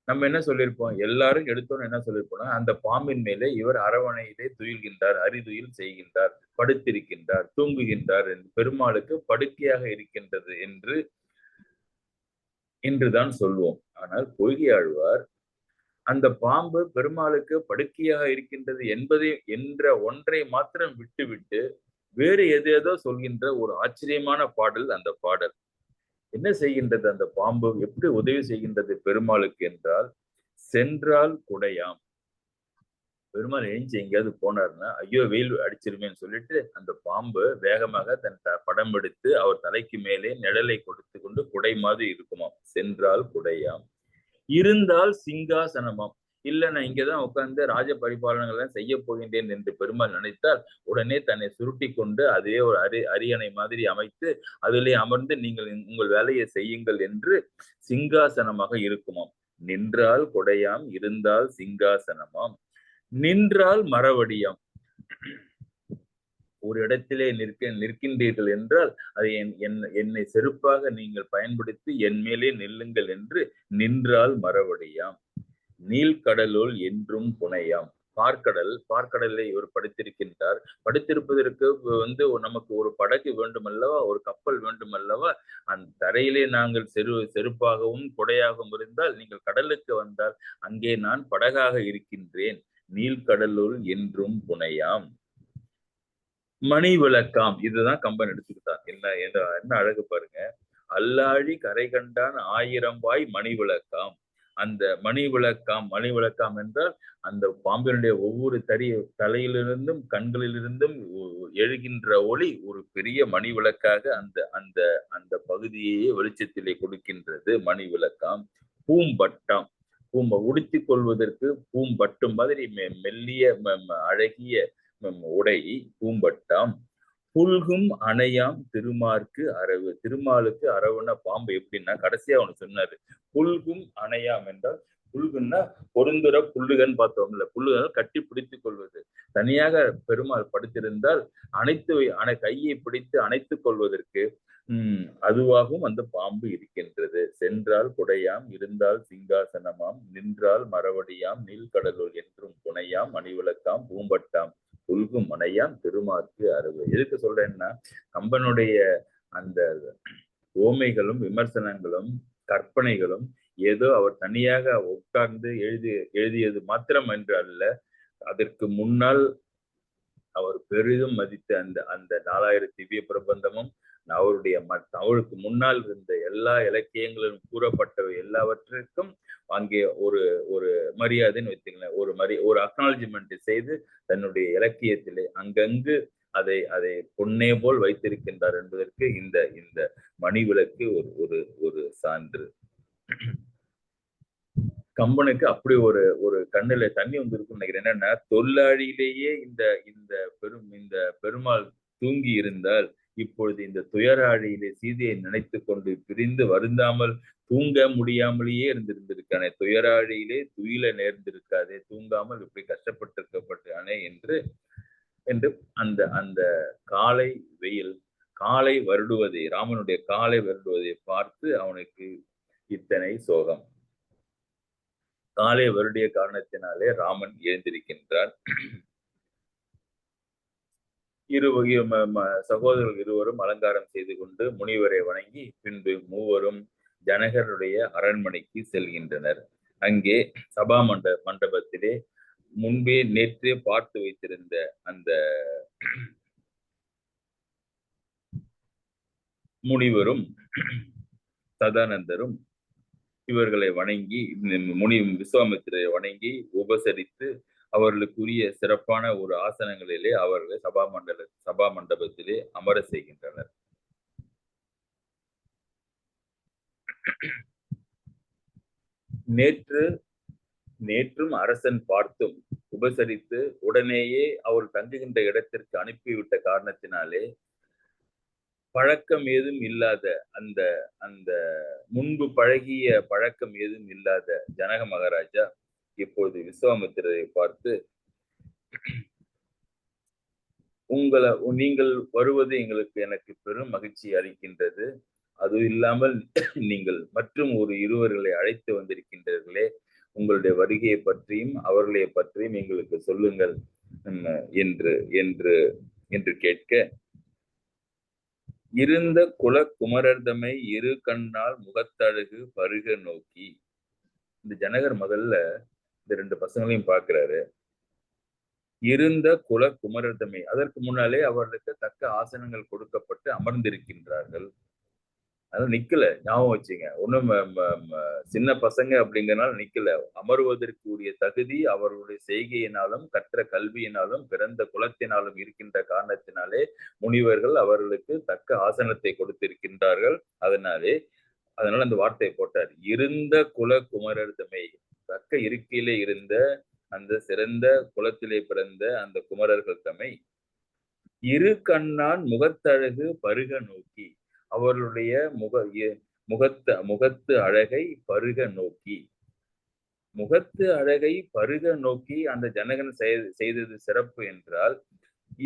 நம்ம என்ன சொல்லியிருப்போம், எல்லாரும் எடுத்தோன்னு என்ன சொல்லியிருப்போம்னா, அந்த பாம்பின் மேலே இவர் அரவணையிலே துயில்கின்றார், அரிதுயில் செய்கின்றார், படுத்திருக்கின்றார், தூங்குகின்றார் என்று பெருமாளுக்கு படுக்கையாக இருக்கின்றது என்றுதான் சொல்வோம். ஆனால் பொய்கை ஆழ்வார் அந்த பாம்பு பெருமாளுக்கு படுக்கையாக இருக்கின்றது என்ற ஒன்றை மாத்திரம் விட்டுவிட்டு வேறு ஏதேதோ சொல்கின்ற ஒரு ஆச்சரியமான பாடல் அந்த பாடல். என்ன செய்கின்றது அந்த பாம்பு, எப்படி உதவி செய்கின்றது பெருமாளுக்கு என்றால், சென்றால் குடையாம். பெருமாள் எழுந்து எங்கேயாவது போனார்னா ஐயோ வெயில் அடிச்சிருமேன்னு சொல்லிட்டு அந்த பாம்பு வேகமாக தன் படம் எடுத்து அவர் தலைக்கு மேலே நிழலை கொடுத்து கொண்டு குடை மாதிரி இருக்குமாம். சென்றால் குடையாம், இருந்தால் சிங்காசனமாம். இல்ல நான் இங்கதான் உட்கார்ந்து ராஜ பரிபாலனங்களை செய்ய போகின்றேன் என்று பெருமாள் நினைத்தால் உடனே தன்னை சுருட்டி கொண்டு அதே ஒரு அரியணை மாதிரி அமைத்து அதிலே அமர்ந்து நீங்கள் உங்கள் வேலையை செய்யுங்கள் என்று சிங்காசனமாக இருக்குமாம். நின்றால் கொடையாம், இருந்தால் சிங்காசனமாம், நின்றால் மரவடியாம். ஒரு இடத்திலே நிற்கின்றீர்கள் என்றால் அதை என்னை செருப்பாக நீங்கள் பயன்படுத்தி என் மேலே நில்லுங்கள் என்று நின்றால் மரவடியாம். நீள்கடலுள் என்றும் புனையாம். பார்க்கடலை இவர் படுத்திருக்கின்றார். படுத்திருப்பதற்கு வந்து நமக்கு ஒரு படகு வேண்டுமல்லவா, ஒரு கப்பல் வேண்டுமல்லவா. அந்த தரையிலே நாங்கள் செருப்பாகவும் கொடையாகவும் இருந்தால் நீங்கள் கடலுக்கு வந்தால் அங்கே நான் படகாக இருக்கின்றேன். நீள்கடலுள் என்றும் புனையாம், மணி விளக்காம். இதுதான் கம்பன் எடுத்துக்கிட்டான். என்ன அழகு பாருங்க. அல்லாழி கரை கண்டான் 1000 வாய் மணி விளக்காம். அந்த மணி விளக்காம் என்றால் அந்த பாம்பினுடைய ஒவ்வொரு தலையிலிருந்தும் கண்களிலிருந்தும் எழுகின்ற ஒளி ஒரு பெரிய மணி விளக்காக அந்த அந்த அந்த பகுதியையே வெளிச்சத்திலே கொடுக்கின்றது மணி விளக்காம். பூம்பட்டாம், உடுத்தி கொள்வதற்கு பூம்பட்டும் மாதிரி மெல்லிய அழகிய உடை பூம்பட்டாம். புல்கும் அணையாம் திருமார்க்கு அரவு. திருமாலுக்கு அரவுன்னா பாம்பு எப்படின்னா கடைசியா அவனு சொன்னாரு, புல்கும் அணையாம் என்றால், புல்குன்னா பொருந்துற புல்லுகன்னு பார்த்தோம்ல, புல்லுகள் கட்டி பிடித்துக் கொள்வது. தனியாக பெருமாள் படுத்திருந்தால் கையை பிடித்து அணைத்துக் கொள்வதற்கு அதுவாகவும் அந்த பாம்பு இருக்கின்றது. சென்றால் குடையாம், இருந்தால் சிங்காசனமாம், நின்றால் மரவடியாம், நீள்கடலுள் என்றும் புனையாம், மணிவிளக்காம், பூம்பட்டாம், புல்கும் மனையாம் திருமார்க்கு அறுவை. எதுக்கு சொல்றேன்னா, கம்பனுடைய அந்த ஓமைகளும் விமர்சனங்களும் கற்பனைகளும் ஏதோ அவர் தனியாக உட்கார்ந்து எழுதியது மாத்திரம் என்று அல்ல, அதற்கு முன்னால் அவர் பெரிதும் மதித்த அந்த 4000 திவ்ய பிரபந்தமும் அவருக்கு முன்னால் இருந்த எல்லா இலக்கியங்களும் கூறப்பட்டவை எல்லாவற்றிற்கும் அங்கே ஒரு மரியாதைன்னு வைத்தீங்களேன், ஒரு அக்னாலஜ்மெண்ட் செய்து தன்னுடைய இலக்கியத்திலே அங்கங்கு அதை பொன்னே போல் வைத்திருக்கின்றார் என்பதற்கு இந்த மணி விளக்கு ஒரு சான்று. கம்பனுக்கு அப்படி ஒரு கண்ணுல தண்ணி வந்திருக்குன்னு நினைக்கிறேன். என்னன்னா, தொல்லாழியிலேயே இந்த பெருமாள் தூங்கி இருந்தால் இப்பொழுது இந்த துயராழியிலே சீதையை நினைத்து கொண்டு பிரிந்து வருந்தாமல் தூங்க முடியாமலேயே இருந்திருக்கானே, துயராழியிலே துயில நேர்ந்திருக்காதே, தூங்காமல் இப்படி கஷ்டப்பட்டிருக்கப்பட்டானே என்று அந்த காலை வெயில், காலை வருடுவதை, ராமனுடைய காலை வருடுவதை பார்த்து அவனுக்கு இத்தனை சோகம். காலை வருடைய காரணத்தினாலே ராமன் எழுந்திருக்கின்றார். சகோதரர்கள் இருவரும் அலங்காரம் செய்து கொண்டு முனிவரை வணங்கி பின்பு மூவரும் ஜனகருடைய அரண்மனைக்கு செல்கின்றனர். அங்கே சபா மண்டபத்திலே முன்பே நேற்றே பார்த்து வைத்திருந்த அந்த முனிவரும் சதானந்தரும் இவர்களை வணங்கி விஸ்வாமித்திரரை வணங்கி உபசரித்து அவர்களுக்குரிய சிறப்பான ஒரு ஆசனங்களிலே அவர்களை சபா மண்டபத்திலே அமர செய்கின்றனர். நேற்றும் அரசன் பார்த்தும் உபசரித்து உடனேயே அவர் தங்குகின்ற இடத்திற்கு அனுப்பிவிட்ட காரணத்தினாலே பழக்கம் ஏதும் இல்லாத அந்த முன்பு பழகிய பழக்கம் ஏதும் இல்லாத ஜனக மகாராஜா இப்பொழுது விஸ்வாமித்திரரை பார்த்து, நீங்கள் வருவது எனக்கு பெரும் மகிழ்ச்சி அளிக்கின்றது. அது இல்லாமல் நீங்கள் மற்றும் ஒரு இருவர்களை அழைத்து வந்திருக்கின்றீர்களே, உங்களுடைய வருகையை பற்றியும் அவர்களை பற்றியும் எங்களுக்கு சொல்லுங்கள் என்று கேட்க, இருந்த குல குமரர்தமை இரு கண்ணால் முகத்தழகு பருக நோக்கி. இந்த ஜனகர் முதல்ல இந்த ரெண்டு பசங்களையும் பார்க்கிறாரு. இருந்த குல குமரர்தமை, அதற்கு முன்னாலே அவர்களுக்கு தக்க ஆசனங்கள் கொடுக்கப்பட்டு அமர்ந்திருக்கின்றார்கள். அதனால நிக்கல, ஞாபகம் வச்சுங்க. ஒண்ணும் சின்ன பசங்க அப்படிங்கறனால நிக்கல. அமருவதற்கு உரிய தகுதி அவர்களுடைய செய்கையினாலும் கற்ற கல்வியினாலும் பிறந்த குலத்தினாலும் இருக்கின்ற காரணத்தினாலே முனிவர்கள் அவர்களுக்கு தக்க ஆசனத்தை கொடுத்திருக்கின்றார்கள். அதனால அந்த வார்த்தையை போட்டார். இருந்த குல குமரர்தமை, தக்க இருக்கையிலே இருந்த அந்த சிறந்த குலத்திலே பிறந்த அந்த குமரர்கள் தம்மை இரு கண்ணான் முகத்தழகு பருக நோக்கி, அவர்களுடைய முகத்து அழகை பருக நோக்கி. முகத்து அழகை பருக நோக்கி அந்த ஜனகன் செய்தது சிறப்பு என்றால்,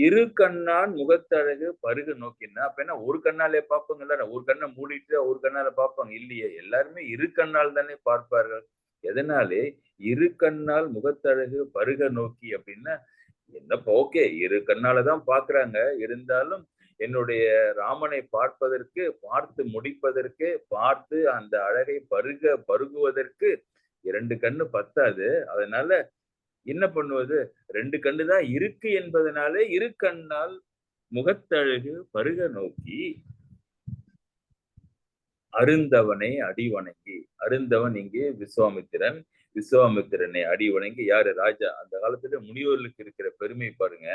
இரு கண்ணான் முகத்தழகு பருக நோக்கினா அப்ப என்ன, ஒரு கண்ணாலே பார்ப்பாங்கல்ல, ஒரு கண்ணை மூடிட்டு ஒரு கண்ணால பார்ப்பாங்க இல்லையே, எல்லாருமே இரு கண்ணால் தானே பார்ப்பார்கள். எதனாலே இரு கண்ணால் முகத்தழகு பருக நோக்கி அப்படின்னா என்னப்பா, ஓகே இரு கண்ணாலதான் பாக்குறாங்க, இருந்தாலும் என்னுடைய ராமனை பார்த்து முடிப்பதற்கு, பார்த்து அந்த அழகை பருகுவதற்கு இரண்டு கண்ணு பத்தாது. அதனால என்ன பண்ணுவது, ரெண்டு கண்ணு தான் இருக்கு என்பதனாலே இரு கண்ணால் முகத்தழகு பருக நோக்கி அருந்தவனை அடி வணங்கி. அருந்தவன் இங்கே விஸ்வாமித்திரனை அடி வணங்கி. யாரு? ராஜா. அந்த காலத்துல முனிவர்களுக்கு இருக்கிற பெருமை பாருங்க,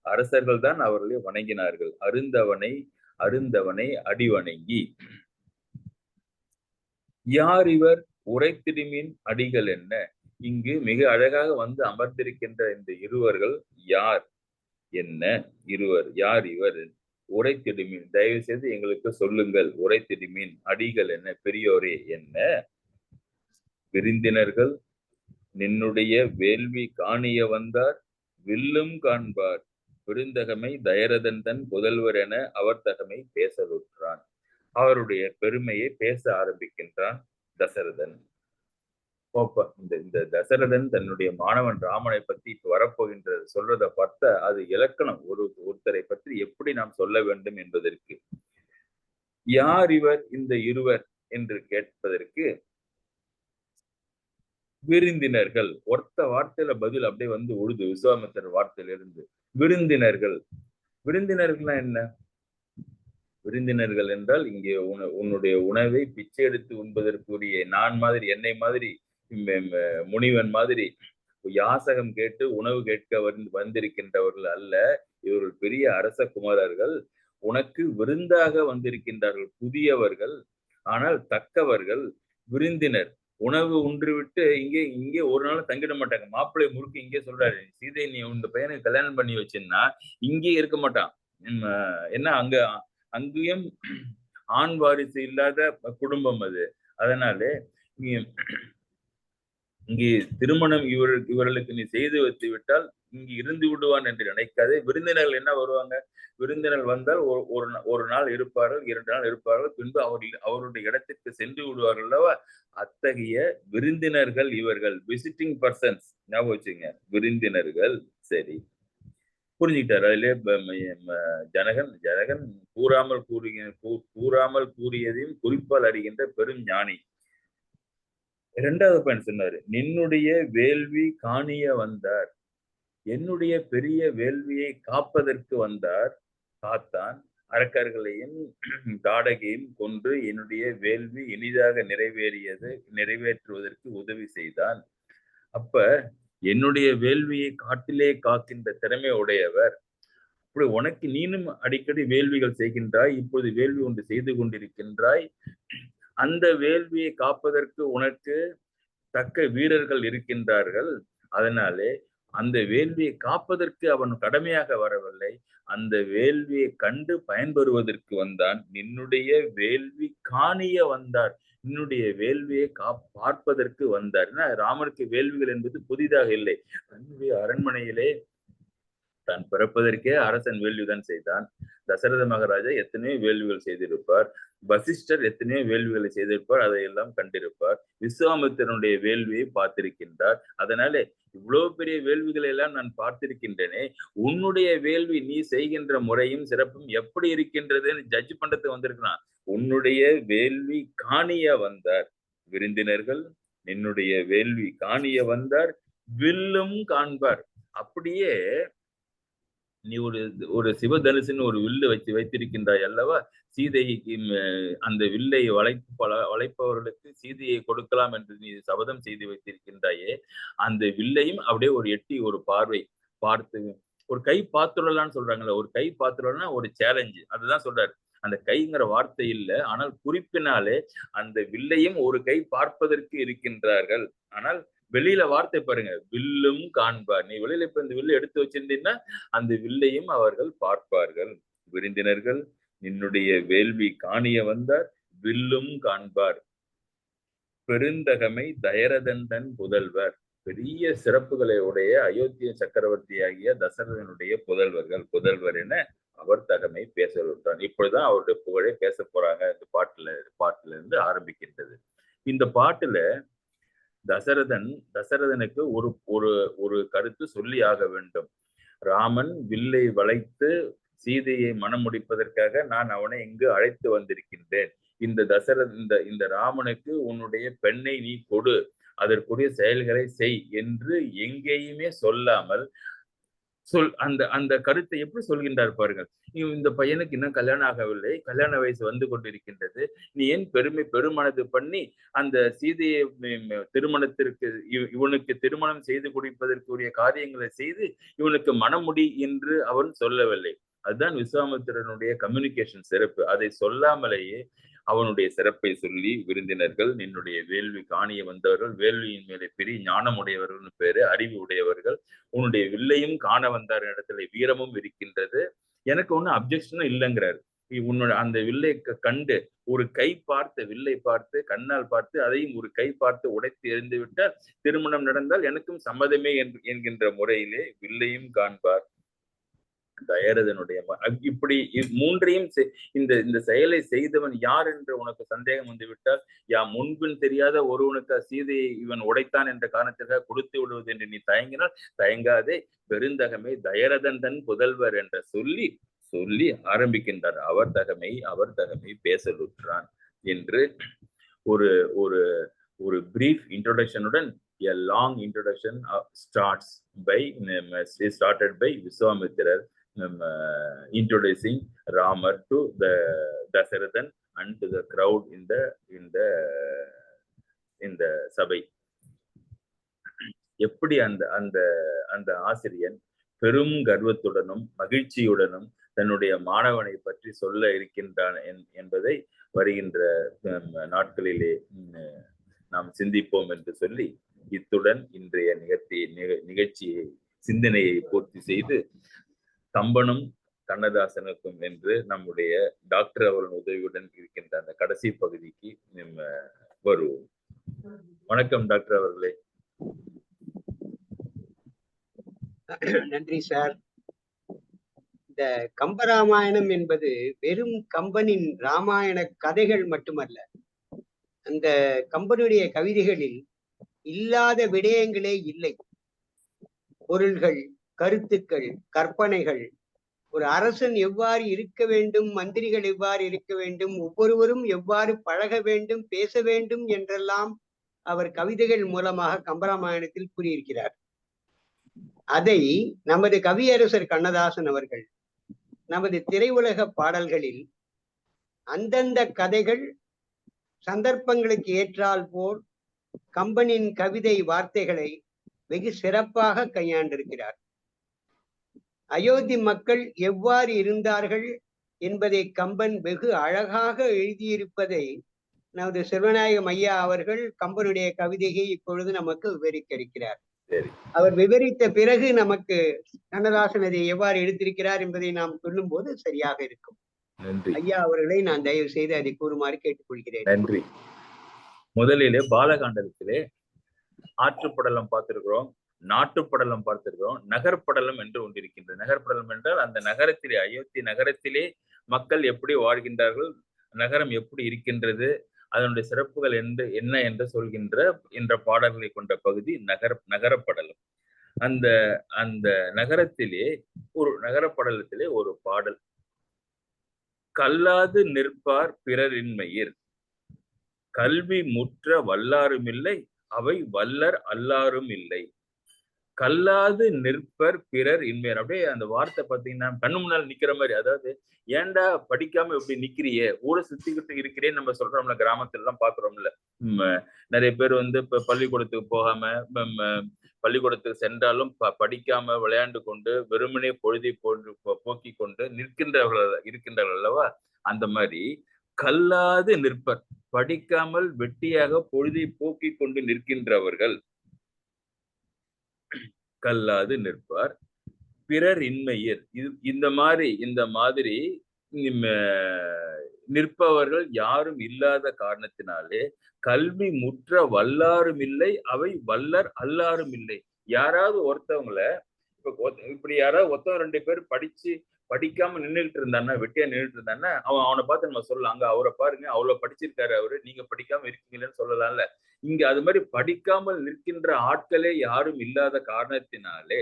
அரசர்கள் தான் அவர்களை வணங்கினார்கள். அருந்தவனை அடி வணங்கி. யார் இவர் உரைத்திடுமின் அடிகள் என்ன? இங்கு மிக அழகாக வந்து அமர்ந்திருக்கின்ற இந்த இருவர்கள் யார், என்ன இருவர், யார் இவர்? உரைத்திடுமின், தயவு செய்து எங்களுக்கு சொல்லுங்கள். உரைத்திடுமின் அடிகள் என்ன? பெரியோரே என்ன? விருந்தினர்கள் நின்னுடைய வேள்வி காணிய வந்தார், வில்லும் காண்பார் விருந்தகமை தயரதன் தன் புதல்வர் என அவர் தகமை பேசலுற்றான். அவருடைய பெருமையை பேச ஆரம்பிக்கின்றான் தசரதன். இந்த தசரதன் தன்னுடைய மாணவன் ராமனை பத்தி இப்ப வரப்போகின்ற சொல்றத பார்த்தா அது இலக்கணம், ஒருத்தரை பற்றி எப்படி நாம் சொல்ல வேண்டும் என்பதற்கு. யார் இவர் இந்த இருவர் என்று கேட்பதற்கு விருந்தினர்கள். ஒருத்த வார்த்தையில பதில் அப்படியே வந்து உழுது விஸ்வாமித்திரர் வார்த்தையிலிருந்து. விருந்தினர்கள். விருந்தினர்கள்னா என்ன? விருந்தினர்கள் என்றால் இங்கே உன்னுடைய உணவை பிச்சை எடுத்து உண்பதற்குரிய நான் மாதிரி, என்னை மாதிரி, முனிவன் மாதிரி யாசகம் கேட்டு உணவு கேட்க வந்திருக்கின்றவர்கள் அல்ல. இவர்கள் பெரிய அரச குமாரர்கள், உனக்கு விருந்தாக வந்திருக்கின்றார்கள். புதியவர்கள், ஆனால் தக்கவர்கள். விருந்தினர். உணவு உன்றுவிட்டு இங்கே ஒரு நாள் தங்கிட மாட்டாங்க. மாப்பிள்ளை முறுக்கு இங்கே சொல்றாரு, சீதை நீ இந்த பையனுக்கு கல்யாணம் பண்ணி வச்சிருந்தா இங்கே இருக்க மாட்டான். என்ன அங்கேயும் ஆண் வாரிசு இல்லாத குடும்பம் அது. அதனாலே இங்கே திருமணம் இவர்களுக்கு நீ செய்து வைத்து விட்டால் இங்கு இருந்து விடுவான் என்று நினைக்காதே. விருந்தினர்கள் என்ன வருவாங்க? விருந்தினர் வந்தால் ஒரு நாள் இருப்பார்கள், 2 நாள் இருப்பார்கள், பின்பு அவருடைய இடத்திற்கு சென்று விடுவார்கள் அல்லவா? அத்தகைய விருந்தினர்கள் இவர்கள், விசிட்டிங் பர்சன்ஸ். ஞாபகம் வச்சுங்க, விருந்தினர்கள். சரி, புரிஞ்சுக்கிட்டாரு. அதிலே ஜனகன் ஜனகன் கூறாமல் கூறியதையும் குறிப்பால் அறிகின்ற பெரும் ஞானி. 2வது பாயிண்ட் சொன்னாரு, நின்னுடைய வேள்வி காணிய வந்தார். என்னுடைய பெரிய வேள்வியை காப்பதற்கு வந்தார். காத்தான். அரக்கர்களையும் தாடகையும் கொன்று என்னுடைய வேள்வி இனிதாக நிறைவேற்றுவதற்கு உதவி செய்தான். அப்ப என்னுடைய வேள்வியை காட்டிலே காக்கின்ற திறமை உடையவர். அப்படி உனக்கு நீனும் அடிக்கடி வேள்விகள் செய்கின்றாய். இப்பொழுது வேள்வி ஒன்று செய்து கொண்டிருக்கின்றாய். அந்த வேள்வியை காப்பதற்கு உனக்கு தக்க வீரர்கள் இருக்கின்றார்கள். அதனாலே அந்த வேள்வியை காப்பதற்கு அவன் கடமையாக வரவில்லை, அந்த வேள்வியை கண்டு பயன்பெறுவதற்கு வந்தான். நின்னுடைய வேள்வி காணிய வந்தார், என்னுடைய வேள்வியை பார்ப்பதற்கு வந்தார். ராமனுக்கு வேள்விகள் என்பது புதிதாக இல்லை. தன்னுடைய அரண்மனையிலே தான் பிறப்பதற்கே அரசன் வேள்விதான் செய்தான். தசரத மகாராஜா எத்தனையோ வேள்விகள் செய்திருப்பார். வசிஷ்டர் எத்தனையோ வேள்விகளை செய்திருப்பார், அதையெல்லாம் கண்டிருப்பார். விஸ்வாமித்திரனுடைய வேள்வியை பார்த்திருக்கின்றார். அதனாலே இவ்வளவு பெரிய வேள்விகளை எல்லாம் நான் பார்த்திருக்கின்றனே, உன்னுடைய வேள்வி நீ செய்கின்ற முறையும் சிறப்பும் எப்படி இருக்கின்றதுன்னு ஜட்ஜ் பண்றது வந்திருக்கிறான். உன்னுடைய வேள்வி காணிய வந்தார் விருந்தினர்கள், என்னுடைய வேள்வி காணிய வந்தார், வில்லும் காண்பார். அப்படியே நீ ஒரு சிவதனுசுன்னு ஒரு வில்லு வைத்திருக்கின்றாய் அல்லவா? சீதைக்கு அந்த வில்லை வளைப்பவர்களுக்கு சீதையை கொடுக்கலாம் என்று நீ சபதம் செய்து வைத்திருக்கின்றாயே, அந்த வில்லையும் அப்படியே ஒரு எட்டி ஒரு பார்வை பார்த்து, ஒரு கை பார்த்துடலான்னு சொல்றாங்கல்ல, ஒரு கை பார்த்துடலாம், ஒரு சேலஞ்சு, அதுதான் சொல்றாரு. அந்த கைங்கிற வார்த்தை இல்லை, ஆனால் குறிப்பினாலே அந்த வில்லையும் ஒரு கை பார்ப்பதற்கு இருக்கின்றார்கள். ஆனால் வெளியில வார்த்தை பாருங்க, வில்லும் காண்பார். நீ வெளியில இப்ப இந்த வில்லு எடுத்து வச்சிருந்தீங்கன்னா அந்த வில்லையும் அவர்கள் பார்ப்பார்கள். விருந்தினர்கள் என்னுடைய வேள்வி காணிய வந்தார், வில்லும் காண்பார். பெருந்தகமை தயரதன் புதல்வர். பெரிய சிறப்புகளை உடைய அயோத்திய சக்கரவர்த்தி ஆகிய தசரதனுடைய புதல்வர் என அவர் தகமை பேச விட்டான். இப்படிதான் அவருடைய புகழை பேச போறாங்க. இந்த பாட்டுல இருந்து ஆரம்பிக்கின்றது. இந்த பாட்டுல தசரதனுக்கு ஒரு கருத்து சொல்லி ஆக வேண்டும். ராமன் வில்லை வளைத்து சீதையை மனம் முடிப்பதற்காக நான் அவனை இங்கு அழைத்து வந்திருக்கின்றேன். இந்த ராமனுக்கு உன்னுடைய பெண்ணை நீ கொடு, அதற்குரிய செயல்களை செய் என்று எங்கேயுமே சொல்லாமல் அந்த கருத்தை எப்படி சொல்கின்றார் பாருங்கள். இந்த பையனுக்கு இன்னும் கல்யாணம் ஆகவில்லை, கல்யாண வயசு வந்து கொண்டிருக்கின்றது, நீ ஏன் பெருமனது பண்ணி அந்த சீதையை திருமணத்திற்கு இவனுக்கு திருமணம் செய்து கொடுப்பதற்குரிய காரியங்களை செய்து இவனுக்கு மனமுடி என்று அவன் சொல்லவில்லை. அதுதான் விஸ்வாமித்திரனுடைய கம்யூனிகேஷன் சிறப்பு. அதை சொல்லாமலேயே அவனுடைய சிறப்பை சொல்லி, விருந்தினர்கள் நின்னுடைய வேள்வி காணிய வந்தவர்கள், வேள்வியின் மேலே பெரிய ஞானம் உடையவர்கள் பேரு, அறிவு உடையவர்கள், உன்னுடைய வில்லையும் காண வந்தார் இடத்துல வீரமும் இருக்கின்றது, எனக்கு ஒன்னும் அப்ஜெக்ஷனும் இல்லைங்கிறாரு. உன்னோட அந்த வில்லை கண்டு ஒரு கை பார்த்து, வில்லை பார்த்து கண்ணால் பார்த்து அதையும் ஒரு கை பார்த்து உடைத்து எறிந்து விட்டால் திருமணம் நடந்தால் எனக்கும் சம்மதமே என்கின்ற முறையிலே வில்லையும் காண்பார். தயரதனுடைய இப்படி மூன்றையும் இந்த செயலை செய்தவன் யார் என்று உனக்கு சந்தேகம் வந்துவிட்டால், முன்பின் தெரியாத ஒருவனுக்கு சீதையை இவன் உடைத்தான் என்ற காரணத்திற்காக கொடுத்து விடுவது என்று நீ தயங்கினால் தயங்காதே, பெருந்தகமை தயரதன் புதல்வர் என்ற சொல்லி ஆரம்பிக்கின்றார். அவர் தகமை பேசலுற்றான் என்று ஒரு ஒரு ஒரு brief introduction-உடன் a long introduction started by Viswamitra introducing Ramar to the Dasarathan and to the crowd in the சபை. எப்படி அந்த ஆசிரியன் பெரும் கர்வத்துடனும் மகிழ்ச்சியுடனும் தன்னுடைய மாணவனை பற்றி சொல்ல இருக்கின்றான் என்பதை வருகின்ற நாட்களிலே நாம் சிந்திப்போம் என்று சொல்லி, இத்துடன் இன்றைய நிகழ்ச்சியை சிந்தனையை பூர்த்தி செய்து கம்பனும் கண்ணதாசனுக்கும் என்று நம்முடைய டாக்டர் அவர்கள் உதவியுடன் இருக்கின்ற அந்த கடைசி பகுதிக்கு வருவோம். வணக்கம் டாக்டர் அவர்களே. நன்றி சார். இந்த கம்பராமாயணம் என்பது வெறும் கம்பனின் ராமாயண கதைகள் மட்டுமல்ல. அந்த கம்பனுடைய கவிதைகளில் இல்லாத விடயங்களே இல்லை. பொருள்கள், கருத்துக்கள், கற்பனைகள், ஒரு அரசன் எவ்வாறு இருக்க வேண்டும், மந்திரிகள் எவ்வாறு இருக்க வேண்டும், ஒவ்வொருவரும் எவ்வாறு பழக வேண்டும், பேச வேண்டும் என்றெல்லாம் அவர் கவிதைகள் மூலமாக கம்பராமாயணத்தில் கூறியிருக்கிறார். அதை நமது கவியரசர் கண்ணதாசன் அவர்கள் நமது திரையுலக பாடல்களில் அந்தந்த கதைகள் சந்தர்ப்பங்களுக்கு ஏற்றால் போல் கம்பனின் கவிதை வார்த்தைகளை வெகு சிறப்பாக கையாண்டிருக்கிறார். அயோத்தி மக்கள் எவ்வாறு இருந்தார்கள் என்பதை கம்பன் வெகு அழகாக எழுதியிருப்பதை நமது செல்வநாயகம் ஐயா அவர்கள் கம்பனுடைய கவிதையை இப்பொழுது நமக்கு விவரிக்க இருக்கிறார். அவர் விவரித்த பிறகு நமக்கு கண்ணதாசன் அதை எவ்வாறு எடுத்திருக்கிறார் என்பதை நாம் சொல்லும் போது சரியாக இருக்கும். நன்றி ஐயா அவர்களை நான் தயவு செய்து அதை கூறுமாறு கேட்டுக்கொள்கிறேன். நன்றி. முதலிலே பாலகாண்டத்திலே ஆற்றுப்படலம் பார்த்திருக்கிறோம், நாட்டுப்படலம் பார்த்திருக்கிறோம், நகர்ப்படலம் என்று ஒன்றிருக்கின்றது. நகர்ப்படலம் என்றால் அந்த நகரத்திலே, அயோத்தி நகரத்திலே மக்கள் எப்படி வாழ்கின்றார்கள், நகரம் எப்படி இருக்கின்றது, அதனுடைய சிறப்புகள் என்ன என்று சொல்கின்ற என்ற பாடல்களை கொண்ட பகுதி நகரப்படலம். அந்த அந்த நகரத்திலே ஒரு நகரப்படலத்திலே ஒரு பாடல், கல்லாது நிற்பார் பிறரின்மையிர், கல்வி முற்ற வல்லாரும் இல்லை, அவை வல்லர் அல்லாரும் இல்லை. கல்லாது நிற்பர் பிறர் இன்மையர். அப்படியே அந்த வார்த்தை பார்த்தீங்கன்னா கண்ணு முன்னால் நிக்கிற மாதிரி. அதாவது ஏன்டா படிக்காம இப்படி நிக்கிறியே, ஊரை சுத்திக்கிட்டு இருக்கிறேன்னு நம்ம சொல்றோம்ல, கிராமத்துல எல்லாம் பாக்குறோம்ல. நிறைய பேர் வந்து இப்ப பள்ளிக்கூடத்துக்கு போகாம, பள்ளிக்கூடத்துக்கு சென்றாலும் படிக்காம விளையாண்டு கொண்டு வெறுமனே பொழுதை போக்கி கொண்டு இருக்கின்றார்கள் அல்லவா. அந்த மாதிரி கல்லாது நிற்பர், படிக்காமல் வெட்டியாக பொழுதை போக்கி கொண்டு நிற்கின்றவர்கள் கல்லாது நிற்பார் பிறர் இன்மையர். இந்த மாதிரி நிற்பவர்கள் யாரும் இல்லாத காரணத்தினாலே கல்வி முற்ற வல்லாரும் இல்லை, அவை வல்லர் அல்லாரும் இல்லை. யாராவது ஒருத்தவங்கள இப்படி யாராவது ஒருத்தவங்க 2 பேர் படிக்காம நின்றுட்டு இருந்தான்னா, வெட்டியா நின்றுட்டு இருந்தான்னா, அவனை பார்த்து நம்ம சொல்லலாம், அங்க அவரை பாருங்க, அவ்வளவு படிச்சிருக்காரு அவரு, நீங்க படிக்காம இருக்கீங்களேன்னு சொல்லலாம்ல. இங்க அது மாதிரி படிக்காமல் நிற்கின்ற ஆட்களே யாரும் இல்லாத காரணத்தினாலே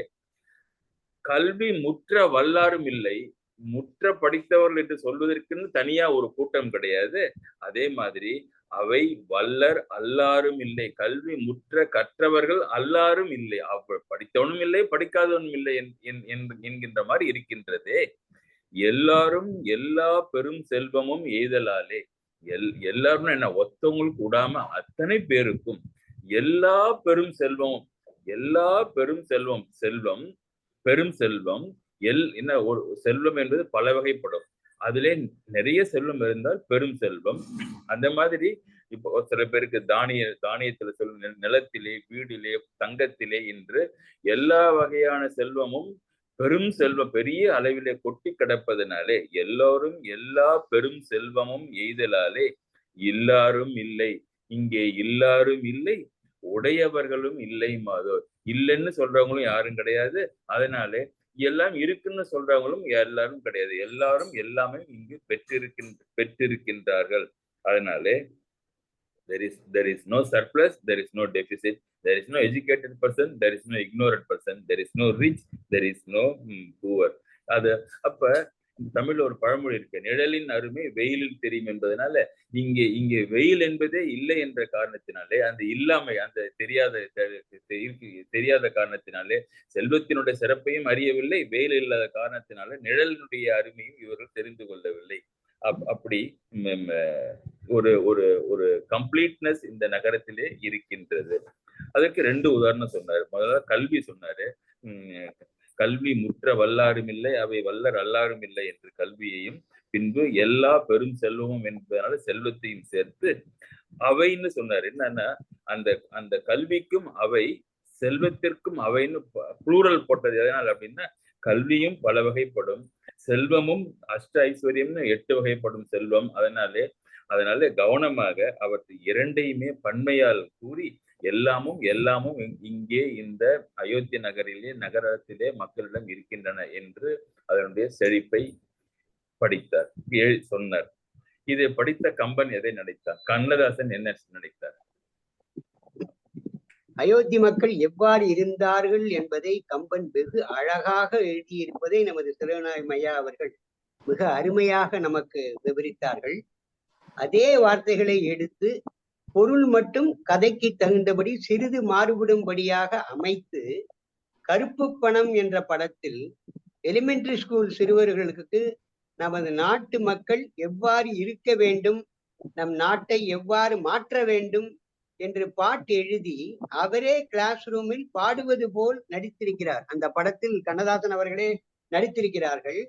கல்வி முற்ற வல்லாரும் இல்லை, முற்ற படித்தவர்கள் என்று சொல்வதற்குன்னு தனியா ஒரு கூட்டம் கிடையாது. அதே மாதிரி அவை வல்லர் அல்லாரும் இல்லை, கல்வி முற்ற கற்றவர்கள் அல்லாரும் இல்லை, படித்தவனும் இல்லை படிக்காதவனும் இல்லை என்கின்ற மாதிரி இருக்கின்றதே. எல்லாரும் எல்லா பெரும் செல்வமும் எய்தலாலே, எல்லாரும் என்ன, ஒத்தவங்களுக்கு விடாம அத்தனை பேருக்கும் எல்லா பெரும் செல்வம் பெரும் செல்வம் என்ன, ஒரு செல்வம் என்பது பல வகைப்படும். அதிலே நிறைய செல்வம் இருந்தால் பெரும் செல்வம். அந்த மாதிரி இப்போ சில பேருக்கு தானியத்துல செல்வம், நிலத்திலே, வீடிலே, தங்கத்திலே என்று எல்லா வகையான செல்வமும் பெரும் செல்வம் பெரிய அளவிலே கொட்டி கிடப்பதனாலே எல்லோரும் எல்லா பெரும் செல்வமும் எய்தலாலே இல்லாரும் இல்லை, இங்கே இல்லாரும் இல்லை, உடையவர்களும் இல்லை மாதோ. இல்லைன்னு சொல்றவங்களும் யாரும் கிடையாது, அதனாலே எல்லாம் இருக்குன்னு சொல்றவங்களும் எல்லாரும் கிடையாது. எல்லாரும் எல்லாமே இங்கு பெற்றிருக்கின்றார்கள். அதனாலே there is no surplus, there is no deficit, there is no educated person, there is no ignorant person, there is no rich, there is no poor. அது அப்ப தமிழ்ல ஒரு பழமொழி இருக்கு, நிழலின் அருமை வெயிலில் தெரியும் என்பதனால இங்கே வெயில் என்பதே இல்லை என்ற காரணத்தினாலே, அந்த இல்லாமை, அந்த தெரியாத காரணத்தினாலே செல்வத்தினுடைய சிறப்பையும் அறியவில்லை, வெயில் இல்லாத காரணத்தினால நிழலினுடைய அருமையும் இவர்கள் தெரிந்து கொள்ளவில்லை. அப்படி ஒரு ஒரு ஒரு கம்ப்ளீட்னஸ் இந்த நகரத்திலே இருக்கின்றது. அதற்கு 2 உதாரணம் சொன்னாரு. முதல்ல கல்வி சொன்னாரு, கல்வி முற்ற வல்லாரும் இல்லை, அவை வல்லர் அல்லாரும் இல்லை என்று கல்வியையும், பின்பு எல்லா பெரும் செல்வமும் என்பதனால செல்வத்தையும் சேர்த்து அவைன்னு சொன்னாரு. என்னன்னா அந்த கல்விக்கும் அவை, செல்வத்திற்கும் அவைன்னு ப்ளூரல் போட்டது எதனால் அப்படின்னா, கல்வியும் பல வகைப்படும், செல்வமும் அஷ்ட ஐஸ்வர்யம்னு 8 வகைப்படும் செல்வம். அதனாலே கவனமாக அவற்றை 2ஐயுமே பன்மையால் கூறி எல்லாமும் எல்லாமும் இங்கே இந்த அயோத்தி நகரத்திலே மக்களிடம் இருக்கின்றன என்று அதனுடைய செழிப்பை படித்தார், சொன்னார். இதை படித்த கம்பன் எதை நினைத்தார்? கண்ணதாசன் என்ன நினைத்தார்? அயோத்தி மக்கள் எவ்வாறு இருந்தார்கள் என்பதை கம்பன் வெகு அழகாக எழுதியிருப்பதை நமது சிவநாய் மையா அவர்கள் மிக அருமையாக நமக்கு விவரித்தார்கள். அதே வார்த்தைகளை எடுத்து பொருள் மட்டும் கதைக்கு தகுந்தபடி சிறிது மாறுபடும்படியாக அமைத்து கருப்பு பணம் என்ற படத்தில் எலிமெண்டரி ஸ்கூல் சிறுவர்களுக்கு நமது நாட்டு மக்கள் எவ்வாறு இருக்க வேண்டும், நம் நாட்டை எவ்வாறு மாற்ற வேண்டும் என்று பாட்டு எழுதி அவரே கிளாஸ் ரூமில் பாடுவது போல் நடித்திருக்கிறார். அந்த படத்தில் கண்ணதாசன் அவர்களே நடித்திருக்கிறார்கள்.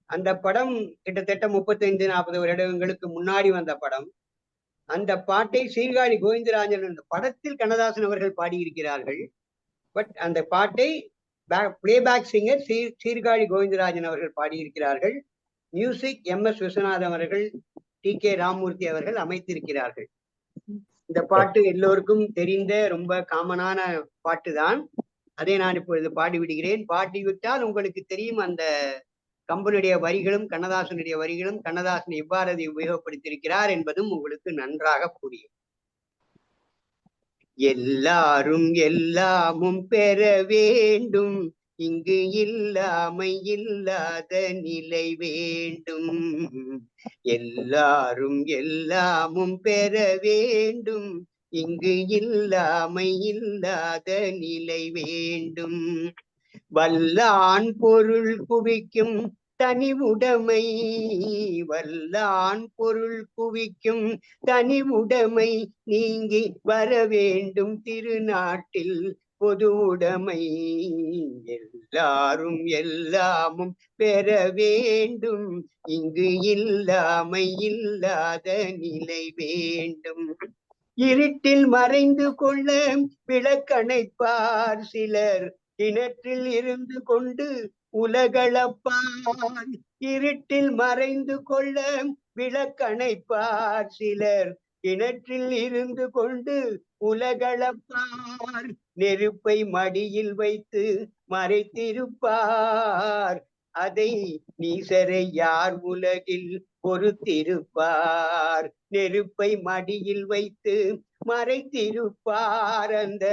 அந்த படம் கிட்டத்தட்ட 35-40 வருடங்களுக்கு முன்னாடி வந்த படம். அந்த பாட்டை சீர்காழி கோவிந்தராஜன் அந்த படத்தில் கண்ணதாசன் அவர்கள் பாடியிருக்கிறார்கள். பட் அந்த பாட்டை பிளேபேக் சிங்கர் சீர்காழி கோவிந்தராஜன் அவர்கள் பாடியிருக்கிறார்கள். மியூசிக் MS விஸ்வநாதன் அவர்கள், TK ராமமூர்த்தி அவர்கள் அமைத்திருக்கிறார்கள். இந்த பாட்டு எல்லோருக்கும் தெரிந்த ரொம்ப காமனான பாட்டு தான். அதை நான் இப்பொழுது பாடிவிடுகிறேன். பாடிவிட்டால் உங்களுக்கு தெரியும் அந்த கம்பனுடைய வரிகளும் கண்ணதாசனுடைய வரிகளும் கண்ணதாசன் எவ்வாறு அதை உபயோகப்படுத்தியிருக்கிறார் என்பதும் உங்களுக்கு நன்றாக புரியும். எல்லாரும் எல்லாமும் பெற வேண்டும், இங்கு இல்லாமை இல்லாத நிலை வேண்டும். எல்லாரும் எல்லாமும் பெற வேண்டும், இங்கு இல்லாமை இல்லாத நிலை வேண்டும். வல்லான் பொருள் குவிக்கும் தனி உடைமை, வல்லான் பொருள் குவிக்கும் தனி உடைமை நீங்கி வர வேண்டும் திருநாட்டில் பொது உடைமை. எல்லாரும் எல்லாமும் பெற வேண்டும், இங்கு இல்லாமை இல்லாத நிலை வேண்டும். இருட்டில் மறைந்து கொள்ள விளக்கணைப்பார் சிலர், கிணற்றில் இருந்து கொண்டு உலகளப்பார். இருட்டில் மறைந்து கொள்ள விளக்கணைப்பார் சிலர், கிணற்றில் இருந்து கொண்டு உலகளப்பார். நெருப்பை மடியில் வைத்து மறைத்திருப்பார், அதை நீசரை யார் உலகில் பொறுத்திருப்பார். நெருப்பை மடியில் வைத்து மறைத்திருப்பார், அந்த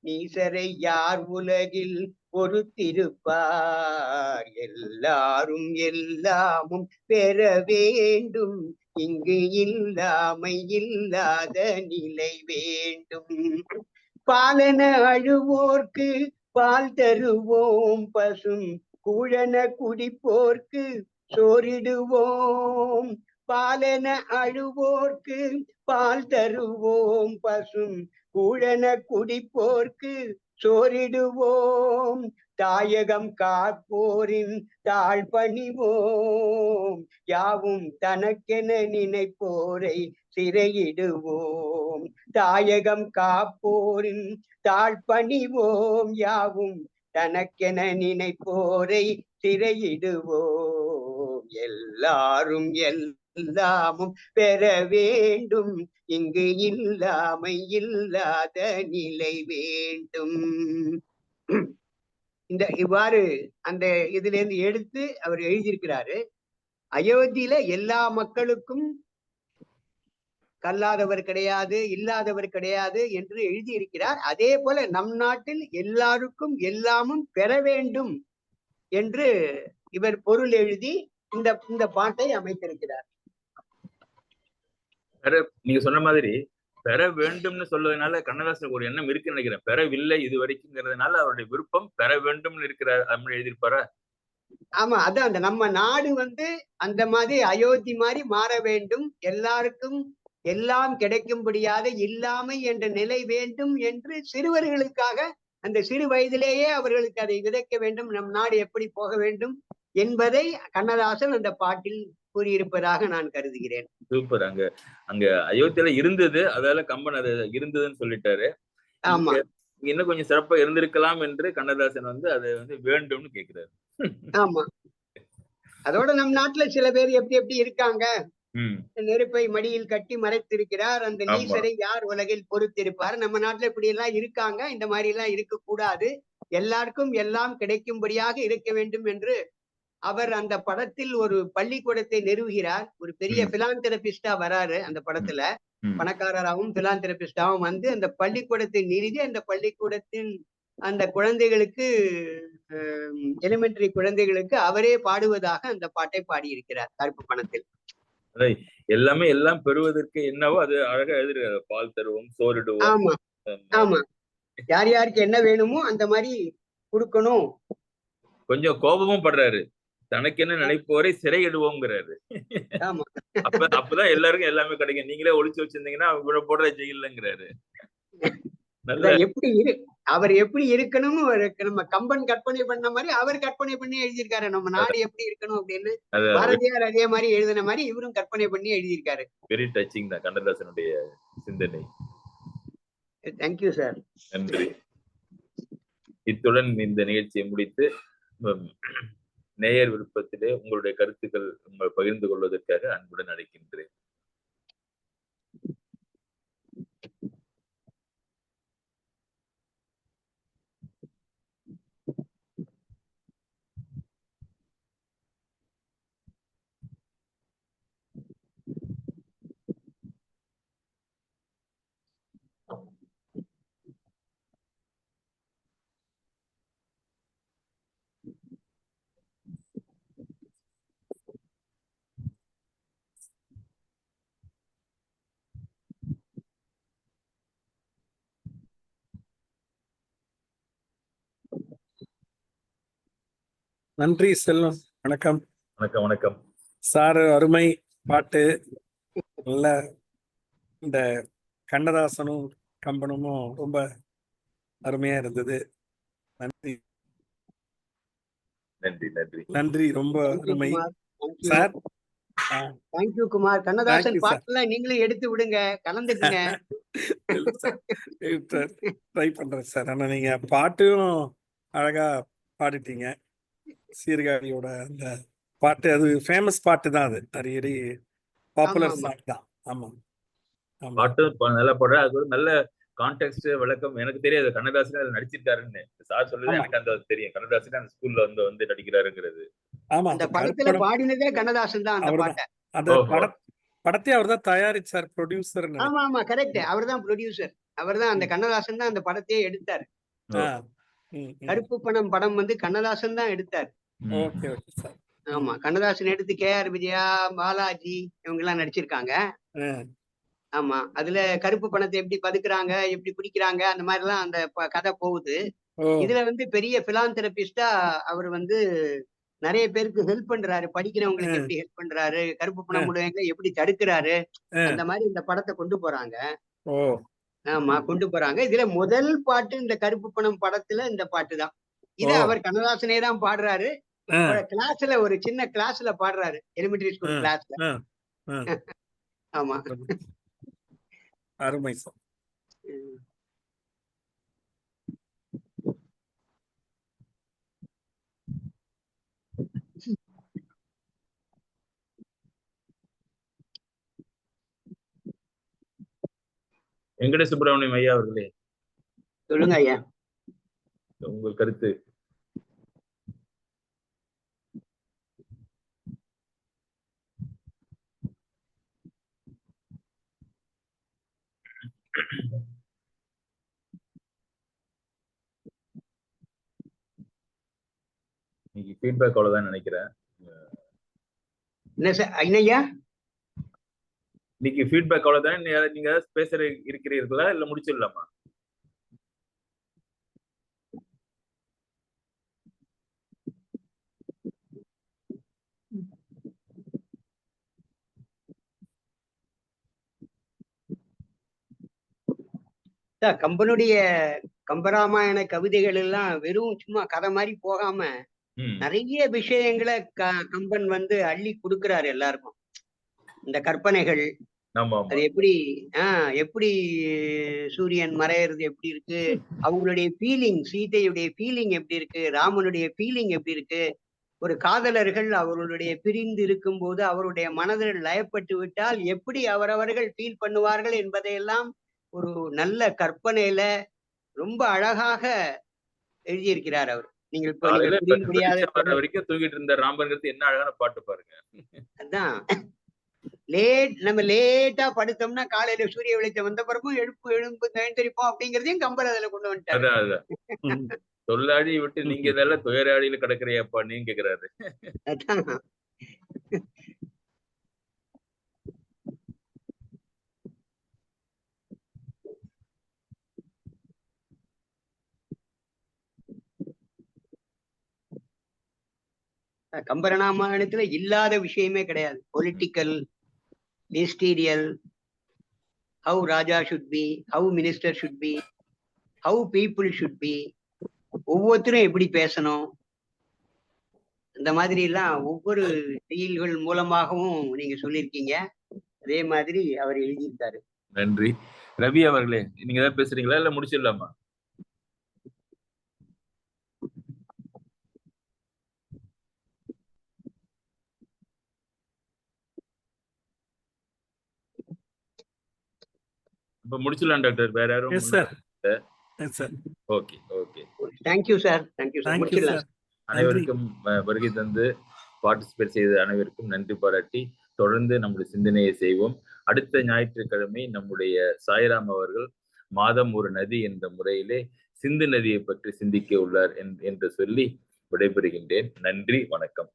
நீசரை யார் உலகில் பொறுத்திருப்பார். எல்லாரும் எல்லாமும் பெற வேண்டும், இங்கு இல்லாமை இல்லாத நிலை வேண்டும். பாலன அழுவோர்க்கு பால் தருவோம், பசும் கூழன குடிப்போர்க்கு சோறிடுவோம். பாலன அழுவோர்க்கு பால் தருவோம், பசும் கூழன குடிப்போர்க்கு சோறிடுவோம். தாயகம் காப்போரின் தாழ் பணிவோம், யாவும் தனக்கென நினைப்போரை சிறையிடுவோம். தாயகம் காப்போரின் தாழ் பணிவோம், யாவும் தனக்கென நினைப்போரை சிறையிடுவோம். எல்லாரும் எல்லாமும் பெற வேண்டும், இங்கு இல்லாமை இல்லாத நிலை வேண்டும். இந்த இவ்வாறு அந்த இதுல இருந்து எடுத்து அவர் எழுதியிருக்கிறாரு. அயோத்தியில எல்லா மக்களுக்கும் கல்லாதவர் கிடையாது, இல்லாதவர் கிடையாது என்று எழுதியிருக்கிறார். அதே போல நம் நாட்டில் எல்லாருக்கும் எல்லாமும் பெற வேண்டும் என்று இவர் பொருள் எழுதி இந்த பாட்டை அமைத்திருக்கிறார். நீங்க சொன்ன மாதிரி பெற வேண்டும்னு சொல்வதனால கண்ணதாசனுக்கு ஒரு எண்ணம் இருக்குன்னு நினைக்கிறேன். பெறவில்லை இது வரைக்கும்ங்கிறதுனால அவருடைய விருப்பம் பெற வேண்டும்னு இருக்கிறார் அப்படின்னு எழுதியிருப்பாரா? ஆமா, அதான் அந்த நம்ம நாடு அந்த மாதிரி அயோத்தி மாதிரி மாற வேண்டும், எல்லாருக்கும் எல்லாம் கிடைக்கும்படியாக இல்லாமை என்ற நிலை வேண்டும் என்று சிறுவர்களுக்காக அந்த சிறு வயதிலேயே அவர்களுக்கு அதை விதைக்க வேண்டும். நம் நாடு எப்படி போக வேண்டும் என்பதை கண்ணதாசன் அந்த பாட்டில் கூறியிருப்பதாக நான் கருதுகிறேன். சூப்பர். அங்க அயோத்தியில இருந்தது, அதால கம்பன் அது இருந்ததுன்னு சொல்லிட்டாரு. ஆமா, இன்னும் கொஞ்சம் சிறப்பா இருந்திருக்கலாம் என்று கண்ணதாசன் அதை வேண்டும்னு கேட்கிறாரு. ஆமா. அதோட நம் நாட்டுல சில பேர் எப்படி எப்படி இருக்காங்க நெருப்பை மடியில் கட்டி மறைத்திருக்கிறார். அந்த ஆமா. நீசரை யார் உலகில் பொறுத்திருப்பார். நம்ம நாட்டுல இப்படி எல்லாம் இருக்காங்க. இந்த மாதிரி எல்லாம் இருக்கக்கூடாது. எல்லாருக்கும் எல்லாம் கிடைக்கும்படியாக இருக்க வேண்டும் என்று அவர் அந்த படத்தில் ஒரு பள்ளிக்கூடத்தை நிறுவுகிறார். ஒரு பெரிய பிலாந்தெரபிஸ்டா வராரு அந்த படத்துல. பணக்காரராகவும் பிலாந்தெரபிஸ்டாவும் வந்து அந்த பள்ளிக்கூடத்தை நிறுவி அந்த பள்ளிக்கூடத்தின் அந்த குழந்தைகளுக்கு எலிமெண்டரி குழந்தைகளுக்கு அவரே பாடுவதாக அந்த பாட்டை பாடியிருக்கிறார் கருப்பு பணத்தில். எல்லாமே எல்லாம் பெறுவதற்கு என்னவோ அது அழகா எழுதிருக்காரு. பால் தருவோம், சோறிடுவோம். ஆமா ஆமா, யார் யாருக்கு என்ன வேணுமோ அந்த மாதிரி கொடுக்கணும். கொஞ்சம் கோபமும் படுறாரு. தனக்கு என்ன நினைப்போரை சிறையிடுவோங்கிறாரு. அப்பதான் எல்லாருக்கும் எல்லாமே கிடைக்கும். நீங்களே ஒளிச்சு வச்சிருந்தீங்கன்னா அவங்க போடுற ஜெயிலங்கிறாரு. எப்படி அவர் எப்படி இருக்கணும், நம்ம கம்பன் கற்பனை பண்ண மாதிரி அவர் கற்பனை பண்ணி எழுதியிருக்காரு. நம்ம நாடு எப்படி இருக்கணும் அப்படின்னு பாரதியார் அதே மாதிரி எழுதின மாதிரி இவரும் கற்பனை பண்ணி எழுதியிருக்காரு. வெரி டச்சிங் தான் கண்ணதாசனுடைய சிந்தனை. Thank you sir. நன்றி. இத்துடன் இந்த நிகழ்ச்சியை முடித்து நேயர் விருப்பத்திலே உங்களுடைய கருத்துக்கள் பகிர்ந்து கொள்வதற்காக அன்புடன் அழைக்கின்றேன். நன்றி செல்வம். வணக்கம். வணக்கம். வணக்கம் சார். அருமை பாட்டு. நல்ல இந்த கண்ணதாசனும் கம்பனுமும் ரொம்ப அருமையா இருந்தது. நன்றி நன்றி நன்றி நன்றி. ரொம்ப அருமை சார். தேங்க்யூ குமார். கண்ணதாசன் பாட்டுலாம் நீங்களும் எடுத்து விடுங்க, கலந்துக்குங்க. ட்ரை பண்றேன் சார். ஆனா நீங்க பாட்டும் அழகா பாடிட்டீங்க. சீர்காழியோட அந்த பாட்டு அது ஃபேமஸ் பாட்டு தான். அது அரியடி பாப்புலர் சாங் தான். ஆமா, பாட்டு நல்லா பாடுற. அது ஒரு நல்ல கான்டெக்ஸ்ட் விளக்கம். எனக்கு தெரியாது கண்ணதாசன் அதுல நடிச்சிருக்காருன்னு. சார் சொல்லுது எனக்கு அந்த தெரியும். கண்ணதாசன் அந்த ஸ்கூல்ல வந்து நடிக்கிறாருங்கிறது. ஆமா, அந்த படத்துல பாடினதே கண்ணதாசன் தான். அந்த பாட்டை அந்த படத்தை அவர் தான் தயாரிச்சார், ப்ரொடியூசர். ஆமா ஆமா, கரெக்ட். அவர் தான் ப்ரொடியூசர். அவர் தான், அந்த கண்ணதாசன் தான் அந்த படத்தையே எடுத்தார். கருப்பு பணம் படம் வந்து கண்ணதாசன் தான் எடுத்தார். ஆமா, கண்ணதாசன் எடுத்து KR விஜயா, பாலாஜி இவங்க எல்லாம் நடிச்சிருக்காங்க. ஆமா, அதுல கருப்பு பணத்தை எப்படி பதுக்குறாங்க, எப்படி பிடிக்கிறாங்க, அந்த மாதிரி எல்லாம் அந்த கதை போகுது. இதுல வந்து பெரிய பிலாந்தெரபிஸ்டா அவர் வந்து நிறைய பேருக்கு ஹெல்ப் பண்றாரு. படிக்கிறவங்களுக்கு எப்படி ஹெல்ப் பண்றாரு, கருப்பு பணம் முழுவதும் எப்படி தடுக்கிறாரு, அந்த மாதிரி இந்த படத்தை கொண்டு போறாங்க. ஆமா, கொண்டு போறாங்க. இதுல முதல் பாட்டு இந்த கருப்பு பணம் படத்துல இந்த பாட்டு தான். இத அவர் கண்ணதாசனே தான் பாடுறாரு. கிளாஸ்ல, ஒரு சின்ன கிளாஸ்ல பாடுறாரு, எலிமெண்டரி ஸ்கூல் கிளாஸ்ல. ஆமா, அருமை சார். வெங்கட சுப்பிரமணியம் ஐயா அவர்களே, சொல்லுங்க ஐயா, உங்கள் கருத்து. இன்னைக்கு ஃபீட்பேக் அவ்வளவுதான் நினைக்கிறேன். என்ன சார் ஐயா? இன்னைக்கு ஃபீட்பேக் அவ்வளவுதான். நீங்க பேச இருக்கிறீர்களா இல்ல முடிச்சிடலாமா? கம்பனுடைய கம்பராமாயண கவிதைகள் எல்லாம் வெறும் சும்மா கதை மாதிரி போகாம நிறைய விஷயங்களை கம்பன் வந்து அள்ளி கொடுக்கிறாரு எல்லாருக்கும். இந்த கற்பனைகள், அது எப்படி சூரியன் மறையிறது எப்படி இருக்கு, அவங்களுடைய ஃபீலிங், சீதையுடைய ஃபீலிங் எப்படி இருக்கு, ராமனுடைய ஃபீலிங் எப்படி இருக்கு, ஒரு காதலர்கள் அவர்களுடைய பிரிந்து இருக்கும்போது அவருடைய மனதில் லயப்பட்டு விட்டால் எப்படி அவரவர்கள் ஃபீல் பண்ணுவார்கள் என்பதையெல்லாம் ஒரு நல்ல கற்பனையில ரொம்ப அழகாக எழுதியிருக்கிறார் அவர். நீங்கள் இப்போ நீங்க காலையில புரிய முடியாத வெளிச்சம் வர வரைக்கும் தூங்கிட்டு இருந்த ராமங்கிறது என்ன அழகான பாட்டு பாருங்க. அதான் நம்ம லேட்டா படுத்தோம்னா காலையில சூரிய வெளிச்சம் வந்த பிறகும் எழும்பு எழுந்திருப்போம் அப்படிங்கிறதையும் கம்பர் அதுல கொண்டு வந்துட்டாரு. அதான் அதான் சொல்லாடி விட்டு நீங்க இதெல்லாம் துயராடியில கிடக்குறியாப்பா நீங்க கேக்குறாரு. அதான் கம்பராமாயணத்துல இல்லாத விஷயமே கிடையாது. Political, ministerial, how Raja should be, how minister should be, how people should be, ஒவ்வொருத்தரும் எப்படி பேசணும், இந்த மாதிரி எல்லாம் ஒவ்வொரு செயல்கள் மூலமாகவும் நீங்க சொல்லியிருக்கீங்க. அதே மாதிரி அவர் எழுதியிருக்காரு. நன்றி. ரவி அவர்களே, நீங்க ஏதாவது பேசுறீங்களா இல்ல முடிச்சிடலாமா? இப்ப முடிச்சிடலாம் டாக்டர். வேற யாரும்? Yes sir. Yes sir. Okay okay. Thank you sir. Thank you sir. Thank you sir. அனைவருக்கும் வருகை தந்து பார்ட்டிசிபேட் செய்த அனைவருக்கும் நன்றி பாராட்டி தொடர்ந்து நம்முடைய சிந்தனையை செய்வோம். அடுத்த ஞாயிற்றுக்கிழமை நம்முடைய சாய்ராம் அவர்கள் மாதம் ஒரு நதி என்ற முறையிலே சிந்து நதியை பற்றி சிந்திக்க உள்ளார் என்று சொல்லி விடைபெறுகின்றேன். நன்றி, வணக்கம்.